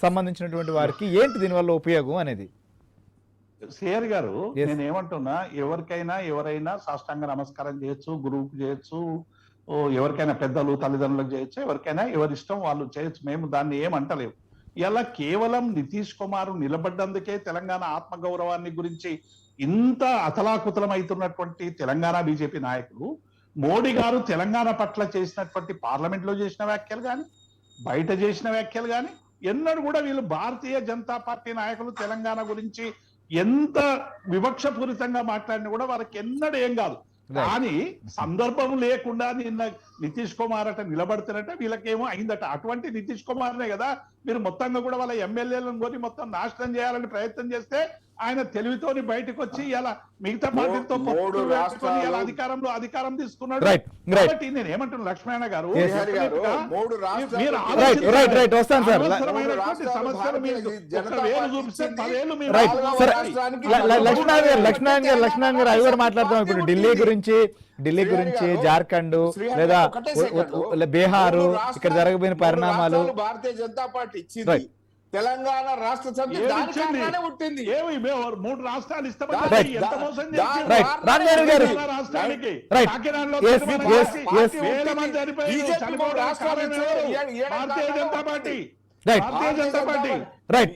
సంబంధించినటువంటి వారికి ఏంటి దీనివల్ల ఉపయోగం అనేది? సిఆర్ గారు నేనేమంటున్నా, ఎవరైనా సాష్టాంగ నమస్కారం చేయొచ్చు, గురువుకు చేయొచ్చు, ఎవరికైనా పెద్దలు తల్లిదండ్రులకు చేయొచ్చు, ఎవరికైనా ఎవరిష్టం వాళ్ళు చేయొచ్చు, మేము దాన్ని ఏమంటలేము. ఇలా కేవలం నితీష్ కుమార్ నిలబడ్డందుకే తెలంగాణ ఆత్మగౌరవాన్ని గురించి ఇంత అతలాకుతలం అవుతున్నటువంటి తెలంగాణ బీజేపీ నాయకులు మోడీ గారు తెలంగాణ పట్ల చేసినటువంటి పార్లమెంట్ లో చేసిన వ్యాఖ్యలు కానీ, బయట చేసిన వ్యాఖ్యలు కానీ ఎన్నడూ కూడా వీళ్ళు భారతీయ జనతా పార్టీ నాయకులు తెలంగాణ గురించి ఎంత వివక్షపూరితంగా మాట్లాడినా కూడా వారికి ఎన్నడూ ఏం కాదు. కానీ సందర్భం లేకుండా నిన్న నితీష్ కుమార్ అట నిలబడుతున్నట్టే వీళ్ళకేమో అయిందట. అటువంటి నితీష్ కుమార్నే కదా మీరు మొత్తంగా కూడా వాళ్ళ ఎమ్మెల్యేలను కొని మొత్తం నాశనం చేయాలని ప్రయత్నం చేస్తే ఆయన తెలివితోని బయటకు వచ్చి ఇలా మిగతా పార్టీలతో అధికారం తీసుకున్నాడు. కాబట్టి నేను ఏమంటున్నా లక్ష్మణ గారు, లక్ష్మణ్ గారు అవి కూడా మాట్లాడతాం. ఇప్పుడు ఢిల్లీ గురించి జార్ఖండ్ లేదా బీహారు ఇక్కడ జరగబోయిన పరిణామాలు భారతీయ జనతా పార్టీ ఇచ్చింది, తెలంగాణ రాష్ట్ర సమితి పుట్టింది. 3 రాష్ట్రాలు భారతీయ జనతా పార్టీ. రైట్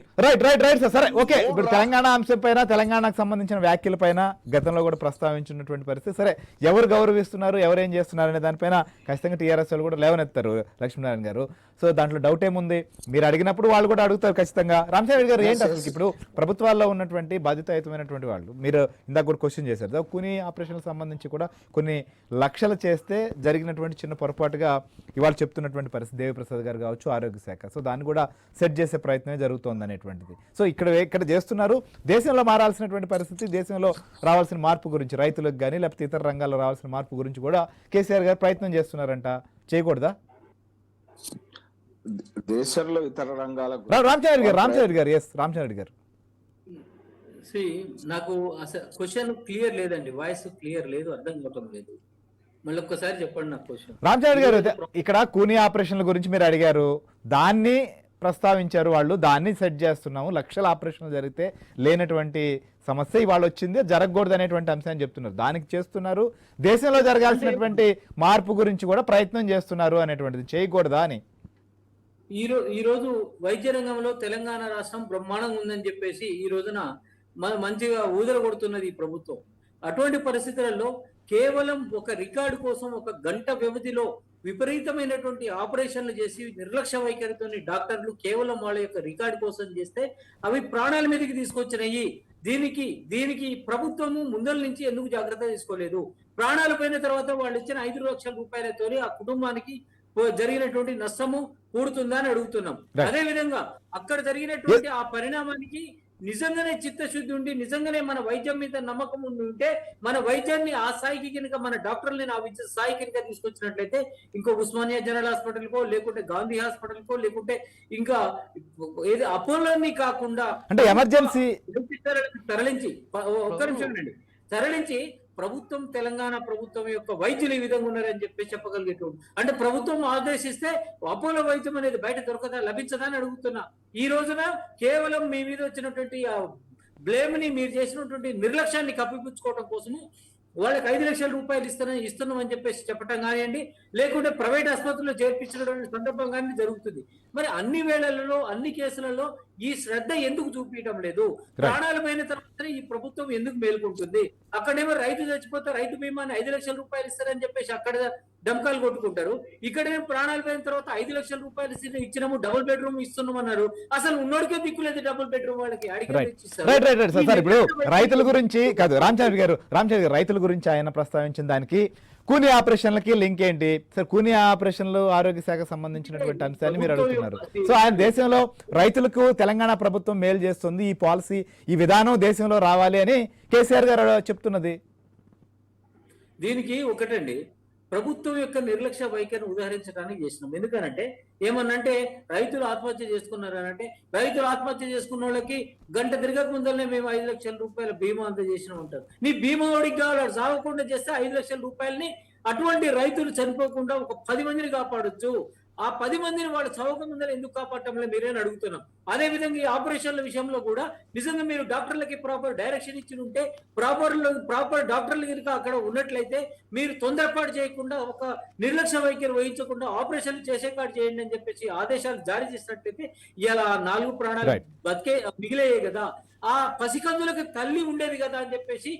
సరే ఓకే. ఇప్పుడు తెలంగాణ అంశం పైన, తెలంగాణకు సంబంధించిన వ్యాఖ్యల పైన గతంలో కూడా ప్రస్తావించినటువంటి పరిస్థితి. సరే ఎవరు గౌరవిస్తున్నారు, ఎవరేం చేస్తున్నారు అనే దానిపైన ఖచ్చితంగా టీఆర్ఎస్ వాళ్ళు కూడా లేవనెత్తారు లక్ష్మీనారాయణ గారు. సో దాంట్లో డౌట్ ఏముంది? మీరు అడిగినప్పుడు వాళ్ళు కూడా అడుగుతారు ఖచ్చితంగా. రామచంద్ర గారు ఏంటి అసలు ఇప్పుడు ప్రభుత్వాల్లో ఉన్నటువంటి బాధ్యతాయుతమైనటువంటి వాళ్ళు, మీరు ఇందాక కూడా క్వశ్చన్ చేశారు, కొన్ని ఆపరేషన్లకు సంబంధించి కూడా కొన్ని లక్షలు చేస్తే జరిగినటువంటి చిన్న పొరపాటుగా ఇవాళ చెప్తున్నటువంటి పరిస్థితి దేవిప్రసాద్ గారు కావచ్చు, ఆరోగ్య శాఖ. సో దాన్ని కూడా సెట్ చేసే ప్రయత్నమే జరుగుతోంది అనేటువంటిది. సో ఇక్కడ చేస్తున్నారు. దేశంలో మారాల్సినటువంటి పరిస్థితి, దేశంలో రావాల్సిన మార్పు గురించి, రైతులకు కానీ లేకపోతే ఇతర రంగాల్లో రావాల్సిన మార్పు గురించి కూడా కేసీఆర్ గారు ప్రయత్నం చేస్తున్నారంట. చేయకూడదా? దేశంలో ఇతర రంగాల రామచంద్ర గారు సి నాకు అసలు క్వశ్చన్ క్లియర్ లేదండి, వాయిస్ క్లియర్ లేదు, అర్థం కావటం లేదు. మళ్ళీ ఒక్కసారి చెప్పండి నాకు క్వశ్చన్. రామచంద్ర గారు, ఇక్కడ కూనీ ఆపరేషన్ల గురించి మీరు అడిగారు, దాన్ని ప్రస్తావించారు వాళ్ళు, దాన్ని సెట్ చేస్తున్నాము, లక్షల ఆపరేషన్లు జరిగితే లేనటువంటి సమస్య ఇవాళ వచ్చింది, జరగకూడదు అనేటువంటి అంశాన్ని చెప్తున్నారు, దానికి చేస్తున్నారు. దేశంలో జరగాల్సినటువంటి మార్పు గురించి కూడా ప్రయత్నం చేస్తున్నారు అనేటువంటిది, చేయకూడదా అని. ఈ రోజు వైద్య రంగంలో తెలంగాణ రాష్ట్రం బ్రహ్మాండంగా ఉందని చెప్పేసి ఈ రోజున మంచిగా ఊదర కొడుతున్నది ఈ ప్రభుత్వం. అటువంటి పరిస్థితులలో కేవలం ఒక రికార్డు కోసం ఒక గంట వ్యవధిలో విపరీతమైనటువంటి ఆపరేషన్లు చేసి నిర్లక్ష్య వైఖరితోని డాక్టర్లు కేవలం వాళ్ళ యొక్క రికార్డు కోసం చేస్తే అవి ప్రాణాల మీదకి తీసుకొచ్చినాయి. దీనికి ప్రభుత్వము ముందల నుంచి ఎందుకు జాగ్రత్త తీసుకోలేదు? ప్రాణాలు పోయిన తర్వాత వాళ్ళు ఇచ్చిన 5 లక్షల రూపాయలతో ఆ కుటుంబానికి జరిగినటువంటి నష్టము కూడుతుందా అని అడుగుతున్నాం. అదే విధంగా అక్కడ జరిగినటువంటి ఆ పరిణామానికి నిజంగానే చిత్తశుద్ధి ఉండి నిజంగానే మన వైద్యం మీద నమ్మకం ఉంటే మన వైద్యాన్ని ఆ స్థాయికి కనుక మన డాక్టర్లని ఆ విద్య స్థాయి కనుక తీసుకొచ్చినట్లయితే ఇంకో ఉస్మానియా జనరల్ హాస్పిటల్కో లేకుంటే గాంధీ హాస్పిటల్కో లేకుంటే ఇంకా ఏది అపోలోని కాకుండా అంటే ఎమర్జెన్సీ తరలించి ఒక్క నిమిషం అండి తరలించి ప్రభుత్వం తెలంగాణ ప్రభుత్వం యొక్క వైద్యులు ఈ విధంగా ఉన్నారని చెప్పి చెప్పగలిగేటోడు. అంటే ప్రభుత్వం ఆదేశిస్తే అపోలో వైద్యం అనేది బయట దొరకదా, లభించదా అని అడుగుతున్నా. ఈ రోజున కేవలం మీ మీద వచ్చినటువంటి బ్లేమ్ ని మీరు చేసినటువంటి నిర్లక్ష్యాన్ని కప్పిపుచ్చుకోవడం కోసము వాళ్ళకి 5 లక్షల రూపాయలు ఇస్తున్నాం అని చెప్పేసి చెప్పడం కానివ్వండి, లేకుంటే ప్రైవేట్ ఆసుపత్రుల్లో చేర్పించడం సందర్భం కానీ జరుగుతుంది. మరి అన్ని వేళలలో అన్ని కేసులలో ఈ శ్రద్ధ ఎందుకు చూపించడం లేదు? ప్రాణాలు పోయిన తర్వాత ఈ ప్రభుత్వం ఎందుకు మేల్కొంటుంది? అక్కడేమో రైతు చచ్చిపోతే రైతు బీమాని 5 లక్షల రూపాయలు ఇస్తారని చెప్పేసి అక్కడ డమ్కాలు కొట్టుకుంటారు. ఇక్కడేమో ప్రాణాలు పోయిన తర్వాత 5 లక్షల రూపాయలు ఇచ్చినాము, డబుల్ బెడ్రూమ్ ఇస్తున్నాం అన్నారు. అసలు ఉన్నోడికే దిక్కులేదు డబుల్ బెడ్రూమ్ వాళ్ళకి. సార్ ఇప్పుడు రైతుల గురించి కాదు రామచంద్ర గారు రైతుల గురించి ఆయన ప్రస్తావించిన దానికి కూనీ ఆపరేషన్లకి లింక్ ఏంటి సార్? కూనీ ఆపరేషన్లు ఆరోగ్య శాఖకు సంబంధించినటువంటి అంశాన్ని మీరు అడుగుతున్నారు. సో ఆయన దేశంలో రైతులకు తెలంగాణ ప్రభుత్వం మేలు చేస్తుంది, ఈ పాలసీ ఈ విధానం దేశంలో రావాలి అని కేసీఆర్ గారు చెప్తున్నది. దీనికి ఒకటండి, ప్రభుత్వం యొక్క నిర్లక్ష్య వైఖరిని ఉదాహరించడానికి చేసినాం. ఎందుకనంటే ఏమన్నంటే రైతులు ఆత్మహత్య చేసుకున్నారనంటే రైతులు ఆత్మహత్య చేసుకున్న వాళ్ళకి గంట తిరగక ముందరనే మేము 5 లక్షల రూపాయల బీమా అందజేసినాం ఉంటారు. నీ బీమా వాడికి కావాలి, సాగకుండా చేస్తే 5 లక్షల రూపాయలని అటువంటి రైతులు చనిపోకుండా ఒక 10 మందిని కాపాడొచ్చు. ఆ 10 మందిని వాళ్ళు చౌక ముందర ఎందుకు కాపాడటంలో మీరేని అడుగుతున్నాం. అదే విధంగా ఈ ఆపరేషన్ల విషయంలో కూడా నిజంగా మీరు డాక్టర్లకి ప్రాపర్ డైరెక్షన్ ఇచ్చి ఉంటే ప్రాపర్ డాక్టర్లు కనుక అక్కడ ఉన్నట్లయితే మీరు తొందరపాటు చేయకుండా ఒక నిర్లక్ష్య వైఖరి వహించకుండా ఆపరేషన్లు చేసే కాదు చేయండి అని చెప్పేసి ఆదేశాలు జారీ చేసినట్లయితే ఇలా 4 ప్రాణాలు బతికే మిగిలేయే కదా, ఆ పసికందులకు తల్లి ఉండేది కదా అని చెప్పేసి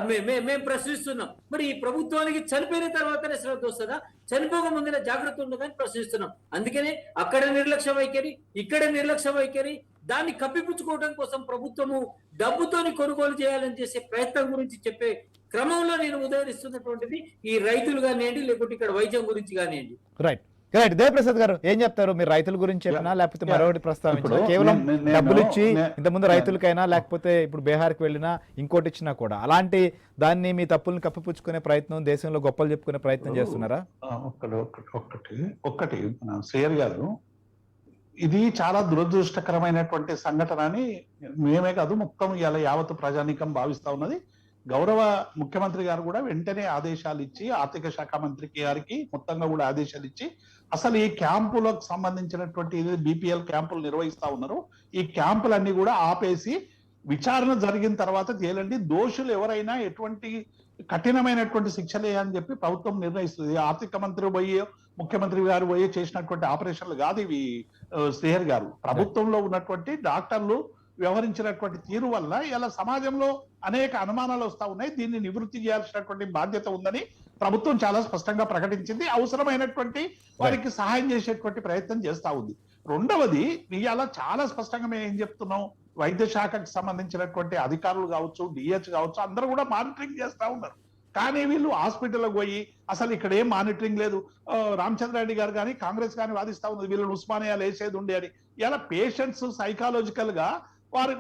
మేము ప్రశ్నిస్తున్నాం. మరి ఈ ప్రభుత్వానికి చనిపోయిన తర్వాతనే శ్రద్ధ వస్తుందా, చనిపోక ముందునే జాగ్రత్త ఉండదని ప్రశ్నిస్తున్నాం. అందుకనే అక్కడ నిర్లక్ష్య వైఖరి, ఇక్కడ నిర్లక్ష్య వైఖరి, దాన్ని కప్పిపుచ్చుకోవడం కోసం ప్రభుత్వము డబ్బుతోని కొనుగోలు చేయాలని చేసే ప్రయత్నం గురించి చెప్పే క్రమంలో నేను ఉదహరిస్తున్నటువంటిది ఈ రైతులు కానివ్వండి, లేకుంటే ఇక్కడ వైద్యం గురించి కానివ్వండి. రైట్ రైట్ దేవప్రసాద్ గారు ఏం చెప్తారు? మీరు రైతుల గురించి చెప్పినా లేకపోతే మరొకటి ప్రస్తావించారు, కేవలం డబ్బులు ఇచ్చి ఇంతకుముందు రైతులకైనా లేకపోతే ఇప్పుడు బీహార్కి వెళ్ళినా ఇంకోటి ఇచ్చినా కూడా అలాంటి దాన్ని మీ తప్పుల్ని కప్పిపుచ్చుకునే ప్రయత్నం, దేశంలో గొప్పలు చెప్పుకునే ప్రయత్నం చేస్తున్నారా? ఒక్కటి శ్రేయర్ గారు, ఇది చాలా దురదృష్టకరమైనటువంటి సంఘటన అని మేమే కాదు మొత్తం ఇలా యావత్ ప్రజానీకం భావిస్తా ఉన్నది. గౌరవ ముఖ్యమంత్రి గారు కూడా వెంటనే ఆదేశాలు ఇచ్చి ఆర్థిక శాఖ మంత్రి గారికి మొత్తంగా కూడా ఆదేశాలు ఇచ్చి అసలు ఈ క్యాంపులకు సంబంధించినటువంటి బీపీఎల్ క్యాంపులు నిర్వహిస్తా ఉన్నారు, ఈ క్యాంపులన్నీ కూడా ఆపేసి విచారణ జరిగిన తర్వాత తేలండి, దోషులు ఎవరైనా ఎటువంటి కఠినమైనటువంటి శిక్షలే అని చెప్పి ప్రభుత్వం నిర్ణయిస్తుంది. ఆర్థిక మంత్రి పోయి ముఖ్యమంత్రి గారు పోయి చేసినటువంటి ఆపరేషన్లు కాదు ఇవి శ్రేయర్ గారు. ప్రభుత్వంలో ఉన్నటువంటి డాక్టర్లు వ్యవహరించినటువంటి తీరు వల్ల ఇలా సమాజంలో అనేక అనుమానాలు వస్తా ఉన్నాయి. దీన్ని నివృత్తి చేయాల్సినటువంటి బాధ్యత ఉందని ప్రభుత్వం చాలా స్పష్టంగా ప్రకటించింది. అవసరమైనటువంటి వారికి సహాయం చేసేటువంటి ప్రయత్నం చేస్తా ఉంది. రెండవది, ఇవాళ చాలా స్పష్టంగా మేము ఏం చెప్తున్నాం, వైద్య శాఖకు సంబంధించినటువంటి అధికారులు కావచ్చు, డిహెచ్ కావచ్చు, అందరూ కూడా మానిటరింగ్ చేస్తా ఉన్నారు. కానీ వీళ్ళు హాస్పిటల్కి పోయి అసలు ఇక్కడ ఏం మానిటరింగ్ లేదు. రామచంద్రారెడ్డి గారు కానీ కాంగ్రెస్ కానీ వాదిస్తా ఉంది వీళ్ళని ఉస్మానియాలు వేసేది ఉండే అని. ఇలా పేషెంట్స్ సైకాలజికల్ గా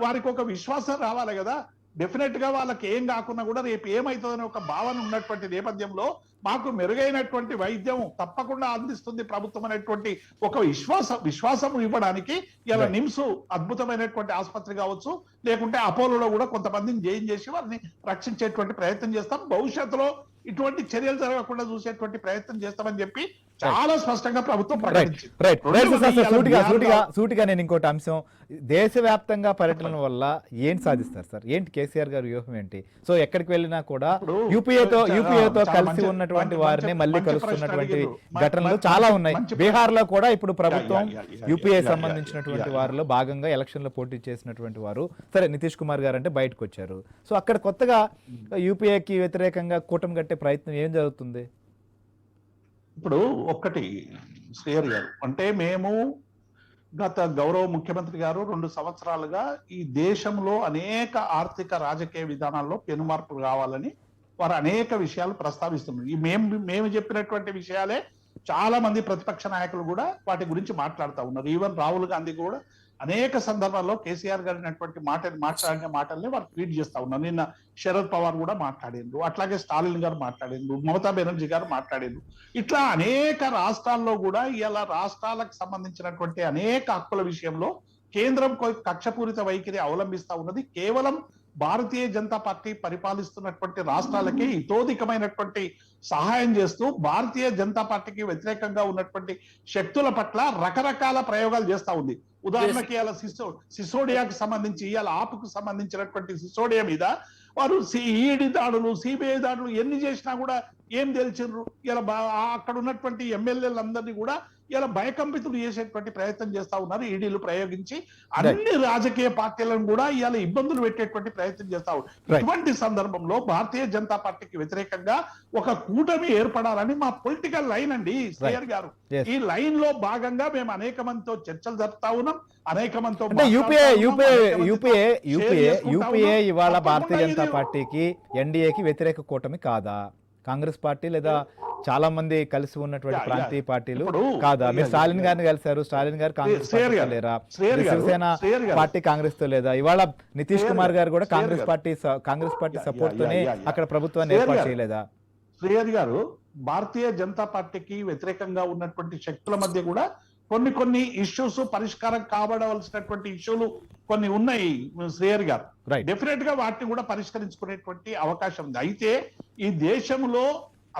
వారికి ఒక విశ్వాసం రావాలి కదా. డెఫినెట్ గా వాళ్ళకి ఏం కాకుండా కూడా రేపు ఏమవుతుందని ఒక భావన ఉన్నటువంటి నేపథ్యంలో మాకు మెరుగైనటువంటి వైద్యం తప్పకుండా అందిస్తుంది ప్రభుత్వం అనేటువంటి ఒక విశ్వాసం ఇవ్వడానికి ఇలా Right. నిమ్స్ అద్భుతమైనటువంటి ఆసుపత్రి కావచ్చు, లేకుంటే అపోలోలో కూడా కొంతమందిని జైన్ చేసి వారిని రక్షించేటువంటి ప్రయత్నం చేస్తాం. భవిష్యత్తులో ఇటువంటి చర్యలు జరగకుండా చూసేటువంటి ప్రయత్నం చేస్తామని చెప్పి చాలా స్పష్టంగా ప్రభుత్వం ప్రకటించింది. రైట్ రెండవది ఇవాళ సూటిగా నేను ఇంకోటి అంశం, దేశవ్యాప్తంగా పర్యటన వల్ల ఏం సాధిస్తారు సార్? ఏంటి కేసీఆర్ గారి వ్యూహం ఏంటి? సో ఎక్కడికి వెళ్ళినా కూడా ఇప్పుడు యూపీఏతో చాలా కలిసి మంచి- ఉన్నటువంటి మంచి- వారిని మళ్ళీ మంచి ప్రశ్న కలుస్తున్నటువంటి అడిగారు. ఘటనలు మంచి- చాలా ఉన్నాయి. మంచి- బీహార్ లో కూడా ఇప్పుడు ప్రభుత్వం యా, యూపీఏ యా, సంబంధించినటువంటి యా, యా. వారిలో భాగంగా ఎలక్షన్ లో పోటీ చేసినటువంటి వారు సరే నితీష్ కుమార్ గారు అంటే బయటకు వచ్చారు. సో అక్కడ కొత్తగా యూపీఏకి వ్యతిరేకంగా కూటమి కట్టే ప్రయత్నం ఏం జరుగుతుంది? ఇప్పుడు ఒక్కటి శ్రేయర్ గారు, అంటే మేము గత గౌరవ ముఖ్యమంత్రి గారు 2 సంవత్సరాలుగా ఈ దేశంలో అనేక ఆర్థిక రాజకీయ విధానాల్లో పెనుమార్పులు కావాలని వారు అనేక విషయాలు ప్రస్తావిస్తున్నారు. ఈ మేము చెప్పినటువంటి విషయాలే చాలా మంది ప్రతిపక్ష నాయకులు కూడా వాటి గురించి మాట్లాడుతూ ఉన్నారు. ఈవెన్ రాహుల్ గాంధీ కూడా అనేక సందర్భాల్లో కేసీఆర్ గారు మాట్లాడిన మాటల్ని వారు ట్వీట్ చేస్తా ఉన్నారు. నిన్న శరద్ పవార్ కూడా మాట్లాడిండ్రు, అట్లాగే స్టాలిన్ గారు మాట్లాడిండ్రు, మమతా బెనర్జీ గారు మాట్లాడిండ్రు. ఇట్లా అనేక రాష్ట్రాల్లో కూడా ఇలా రాష్ట్రాలకు సంబంధించినటువంటి అనేక హక్కుల విషయంలో కేంద్రం కక్షపూరిత వైఖరి అవలంబిస్తా ఉన్నది. కేవలం భారతీయ జనతా పార్టీ పరిపాలిస్తున్నటువంటి రాష్ట్రాలకే ఇతోధికమైనటువంటి సహాయం చేస్తూ భారతీయ జనతా పార్టీకి వ్యతిరేకంగా ఉన్నటువంటి శక్తుల పట్ల రకరకాల ప్రయోగాలు చేస్తా ఉంది. ఉదాహరణకి ఇలా సిసోడియాకి సంబంధించి, ఇలా ఆపుకు సంబంధించినటువంటి సిసోడియా మీద వారు ఈడీ దాడులు, సిబిఐ దాడులు ఎన్ని చేసినా కూడా ఏం తెలిసిండ్రు. ఇలా అక్కడ ఉన్నటువంటి ఎమ్మెల్యేలందరినీ కూడా ఇలా భయకంపితులు చేసేటువంటి ప్రయత్నం చేస్తా ఉన్నారు. ఈడీలు ప్రయోగించి అన్ని రాజకీయ పార్టీలను కూడా ఇలా ఇబ్బందులు పెట్టేటువంటి ప్రయత్నం చేస్తా ఉన్నారు. ఇటువంటి సందర్భంలో భారతీయ జనతా పార్టీకి వ్యతిరేకంగా ఒక కూటమి ఏర్పడాలని మా పొలిటికల్ లైన్ అండి శ్రేయర్ గారు. ఈ లైన్ లో భాగంగా మేము అనేక మందితో చర్చలు జరుపుతా ఉన్నాం, అనేక మందితో యూపీఏ ఇవాళ భారతీయ జనతా పార్టీకి ఎన్డీఏకి వ్యతిరేక కూటమి కాదా? కాంగ్రెస్ పార్టీ లేదా చాలా మంది కలిసి ఉన్నటువంటి ప్రాంతీయ పార్టీలు కాదా? మీరు స్టాలిన్ గారిని కలిశారు, స్టాలిన్ గారు కాంగ్రెస్ పార్టీతో లేరా? శివసేన పార్టీ కాంగ్రెస్ తో లేదా? ఇవాళ నితీష్ కుమార్ గారు కూడా కాంగ్రెస్ పార్టీ సపోర్ట్ తోనే అక్కడ ప్రభుత్వాన్ని ఏర్పాటు చేయలేదా? శ్రేయర్ గారు, భారతీయ జనతా పార్టీకి వ్యతిరేకంగా ఉన్నటువంటి శక్తుల మధ్య కూడా కొన్ని ఇష్యూస్ పరిష్కారం కాబడవలసినటువంటి ఇష్యూలు కొన్ని ఉన్నాయి శ్రేయర్ గారు. డెఫినెట్ గా వాటిని కూడా పరిష్కరించుకునేటువంటి అవకాశం ఉంది. అయితే ఈ దేశంలో